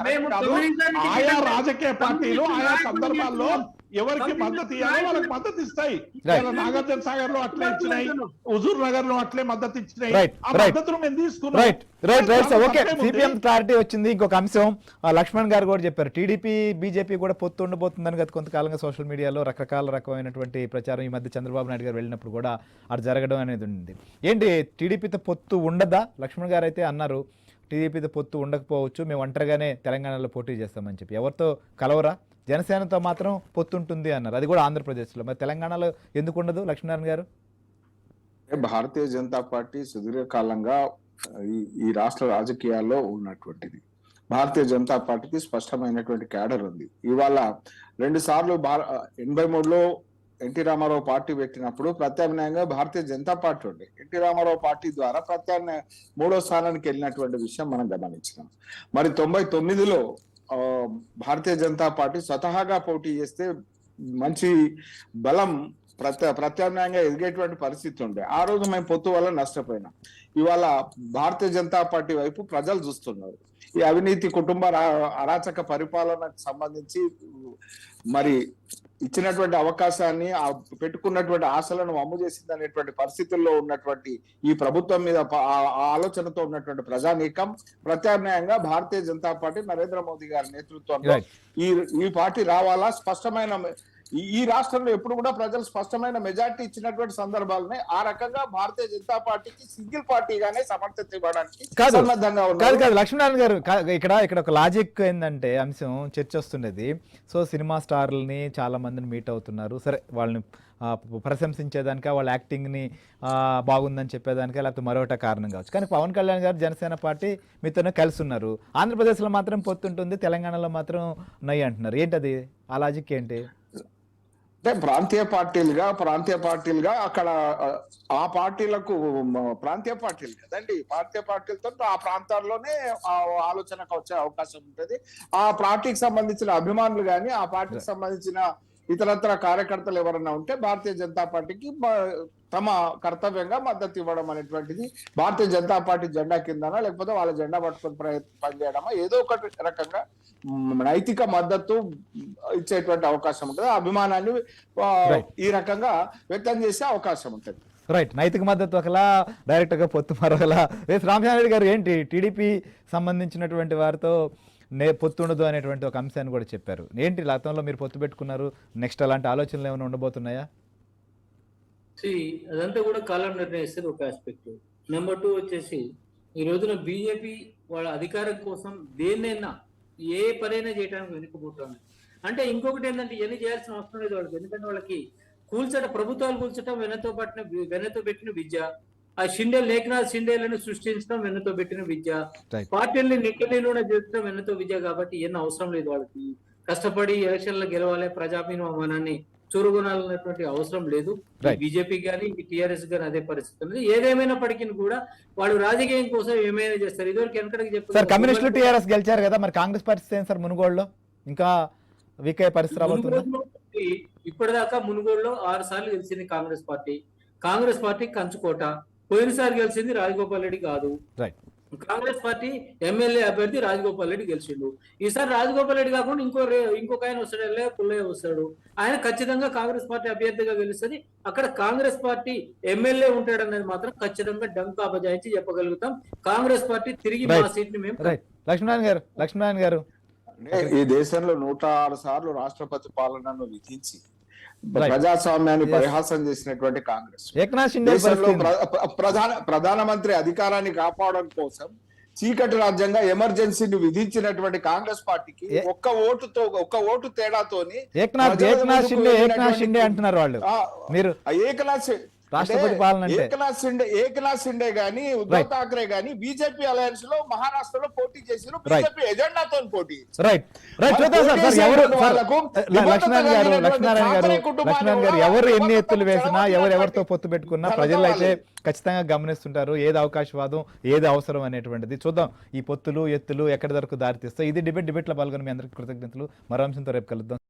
ఆయా రాజకీయ పార్టీలు ఆయా సందర్భాల్లో ఎవరికి మద్దతు ఇవ్వాలో వాళ్ళకి మద్దతు ఇస్తాయి. నాగార్జున సాగర్ లో అట్లే ఇచ్చినాయి, హుజూర్ నగర్ లో అట్లే మద్దతు ఇచ్చినాయి. ఆ మద్దతును మేము తీసుకున్నాం. సిపిఎం క్లారిటీ వచ్చింది. ఇంకొక అంశం లక్ష్మణ్ గారు కూడా చెప్పారు, టీడీపీ బీజేపీ కూడా పొత్తు ఉండబోతుందని గత కొంతకాలంగా సోషల్ మీడియాలో రకమైనటువంటి ప్రచారం ఈ మధ్య చంద్రబాబు నాయుడు గారు వెళ్ళినప్పుడు కూడా అది జరగడం అనేది ఉంది. ఏంటి టీడీపీతో పొత్తు ఉండదా? లక్ష్మణ్ గారు అయితే అన్నారు టీడీపీతో పొత్తు ఉండకపోవచ్చు, మేము ఒంటరిగానే తెలంగాణలో పోటీ చేస్తామని చెప్పి. ఎవరితో కలవరా? జనసేనతో మాత్రం పొత్తు ఉంటుంది అన్నారు, అది కూడా ఆంధ్రప్రదేశ్లో. మరి తెలంగాణలో ఎందుకు ఉండదు లక్ష్మీనారాయణ గారు? భారతీయ జనతా పార్టీ సుదీర్ఘకాలంగా ఈ రాష్ట్ర రాజకీయాల్లో ఉన్నటువంటిది. భారతీయ జనతా పార్టీకి స్పష్టమైనటువంటి క్యాడర్ ఉంది. ఇవాళ 2 సార్లు 83లో ఎన్టీ రామారావు పార్టీ పెట్టినప్పుడు ప్రత్యామ్నాయంగా భారతీయ జనతా పార్టీ ఉండే. ఎన్టీ రామారావు పార్టీ ద్వారా ప్రత్యామ్నాయ 3వ స్థానానికి వెళ్ళినటువంటి విషయం మనం గమనించినాం. మరి 99లో భారతీయ జనతా పార్టీ స్వతహాగా పోటీ చేస్తే మంచి బలం ప్రత్యామ్నాయంగా ఎదిగేటువంటి పరిస్థితి ఉండే. ఆ రోజు మేము పొత్తు వల్ల నష్టపోయినాం. ఇవాళ భారతీయ జనతా పార్టీ వైపు ప్రజలు చూస్తున్నారు. ఈ అవినీతి, కుటుంబ అరాచక పరిపాలనకు సంబంధించి మరి ఇచ్చినటువంటి అవకాశాన్ని పెట్టుకున్నటువంటి ఆశలను అమ్ము చేసింది అనేటువంటి పరిస్థితుల్లో ఉన్నటువంటి ఈ ప్రభుత్వం మీద ఆ ఆలోచనతో ఉన్నటువంటి ప్రజానీకం ప్రత్యామ్నాయంగా భారతీయ జనతా పార్టీ నరేంద్ర మోదీ గారి నేతృత్వంలో ఈ పార్టీ రావాలా, స్పష్టమైన ఈ రాష్ట్రంలో ఎప్పుడు కూడా ప్రజలు స్పష్టమైన మెజార్టీ ఇచ్చినటువంటి సందర్భాలని ఆ రకంగా భారతీయ జనతా పార్టీకి సింగిల్ పార్టీగానే సమర్థత ఇవ్వడానికి సన్నద్ధంగా ఉన్నారు. కాదు లక్ష్మీనారాయణ గారు, ఇక్కడ ఒక లాజిక్ ఏంటంటే అంశం చర్చ వస్తున్నది. సో సినిమా స్టార్లని చాలా మందిని మీట్ అవుతున్నారు, సరే వాళ్ళని ప్రశంసించేదానిక, వాళ్ళ యాక్టింగ్ని బాగుందని చెప్పేదానిక, లేకపోతే మరొకట కారణం కావచ్చు. కానీ పవన్ కళ్యాణ్ గారు జనసేన పార్టీ మీతోనే కలిసి ఉన్నారు. ఆంధ్రప్రదేశ్లో మాత్రం పొత్తుంటుంది, తెలంగాణలో మాత్రం నయ్యి అంటున్నారు. ఏంటది ఆ లాజిక్ ఏంటి? అంటే ప్రాంతీయ పార్టీలుగా అక్కడ ఆ పార్టీలకు ప్రాంతీయ పార్టీలు కదండి, ప్రాంతీయ పార్టీలతో ఆ ప్రాంతాల్లోనే ఆలోచనకు వచ్చే అవకాశం ఉంటుంది. ఆ పార్టీకి సంబంధించిన అభిమానులు కానీ, ఆ పార్టీకి సంబంధించిన ఇతరత్ర కార్యకర్తలు ఎవరన్నా ఉంటే భారతీయ జనతా పార్టీకి తమ కర్తవ్యంగా మద్దతు ఇవ్వడం అనేటువంటిది భారతీయ జనతా పార్టీ జెండా కిందనా లేకపోతే వాళ్ళ జెండా పట్టుకొని పనిచేయడమా ఏదో ఒకటి రకంగా నైతిక మద్దతు ఇచ్చేటువంటి అవకాశం ఉంటుంది. అభిమానాన్ని ఈ రకంగా వ్యక్తం చేసే అవకాశం ఉంటుంది. రైట్, నైతిక మద్దతు ఒకలా, డైరెక్ట్గా పొత్తు మరొకలా. రామచంద్రారెడ్డి గారు ఏంటి టీడీపీ సంబంధించినటువంటి వారితో పొత్తు ఉండదు అనేటువంటి ఒక అంశాన్ని కూడా చెప్పారు. ఏంటి గతంలో మీరు పొత్తు పెట్టుకున్నారు, నెక్స్ట్ అలాంటి ఆలోచనలు ఏమైనా ఉండబోతున్నాయా? అదంతా కూడా కాలం నిర్ణయిస్తుంది ఒక ఆస్పెక్ట్. నెంబర్ 2 వచ్చేసి ఈ రోజున బీజేపీ వాళ్ళ అధికారం కోసం దేన్నైనా ఏ పనైనా చేయడానికి వెనుకపోతుంది. అంటే ఇంకొకటి ఏంటంటే ఇవన్నీ చేయాల్సిన అవసరం లేదు వాళ్ళకి, ఎందుకంటే వాళ్ళకి ప్రభుత్వాలు కూల్చడం వెనతో పెట్టిన విద్య, ఆ ఏకనాథ్ షిండేలను సృష్టించడం వెన్నతో పెట్టిన విద్య, పార్టీల్ని నిక్కలేకుండా చేర్చడం వెన్నతో విద్య. కాబట్టి ఏం అవసరం లేదు వాళ్ళకి, కష్టపడి ఎలక్షన్లు గెలవాలి, ప్రజాభిమానాన్ని చూరుగొనాలన్నటువంటి అవసరం లేదు. బీజేపీ కానీ టీఆర్ఎస్ కానీ అదే పరిస్థితి ఉంది. ఏదేమైనప్పటికీ కూడా వాళ్ళు రాజకీయం కోసం ఏమైనా చేస్తారు. ఇదివరకు వెనకడికి చెప్పారు కమ్యూనిస్టులు టీఆర్ఎస్ గెలిచారు కదా, మరి కాంగ్రెస్ పరిస్థితి ఏం సార్? మునుగోడులో ఇంకా వీక్ అయ్యే పరిస్థితి రాబోతుంది. ఇప్పటిదాకా మునుగోడులో 6 సార్లు గెలిచింది కాంగ్రెస్ పార్టీ కంచుకోట. పోయినసారి గెలిచింది రాజగోపాల్ రెడ్డి కాదు, కాంగ్రెస్ పార్టీ ఎమ్మెల్యే అభ్యర్థి రాజగోపాల్ రెడ్డి గెలిచిండు. ఈసారి రాజగోపాల్ రెడ్డి కాకుండా ఇంకొక ఆయన వస్తాడు, పుల్లయ్య వస్తాడు. ఆయన ఖచ్చితంగా కాంగ్రెస్ పార్టీ అభ్యర్థిగా గెలుస్తుంది. అక్కడ కాంగ్రెస్ పార్టీ ఎమ్మెల్యే ఉంటాడు అనేది మాత్రం ఖచ్చితంగా డంకా బజాయించి చెప్పగలుగుతాం. కాంగ్రెస్ పార్టీ తిరిగి మా సీట్ ని మేము. లక్ష్మీనారాయణ గారు, ఈ దేశంలో 106 సార్లు రాష్ట్రపతి పాలనను విధించి ప్రజాస్వామ్యాన్ని పరిహాసం చేసినటువంటి కాంగ్రెస్ దేశంలో ప్రధానమంత్రి అధికారాన్ని కాపాడడం కోసం చీకటి రాజ్యంగా ఎమర్జెన్సీని విధించినటువంటి కాంగ్రెస్ పార్టీకి ఒక్క ఓటు తేడాతోని ఏకనాథ్ షిండే అంటున్నారు వాళ్ళు. మీరు ఏకనాథ్ రాష్ట్రపతి పాలన ఏకనాథ్ షిండే గాని ఉద్ధవ్ ఠాక్రే గాని బీజేపీ అలయన్స్ లో మహారాష్ట్రలో పోటీ చేసిన బీజేపీ ఎజెండాతో పోటీ. లక్ష్మీనారాయణ గారు, ఎవరు ఎన్ని ఎత్తులు వేసినా, ఎవరెవరితో పొత్తు పెట్టుకున్నా ప్రజలు అయితే ఖచ్చితంగా గమనిస్తుంటారు ఏది అవకాశవాదం, ఏది అవసరం అనేటువంటిది. చూద్దాం ఈ పొత్తులు ఎత్తులు ఎక్కడి వరకు దారితీస్తాయి. ఇది డిబేట్లో పాల్గొని మీ అందరికీ కృతజ్ఞతలు. మరో అంశంతో రేపు కలుద్దాం.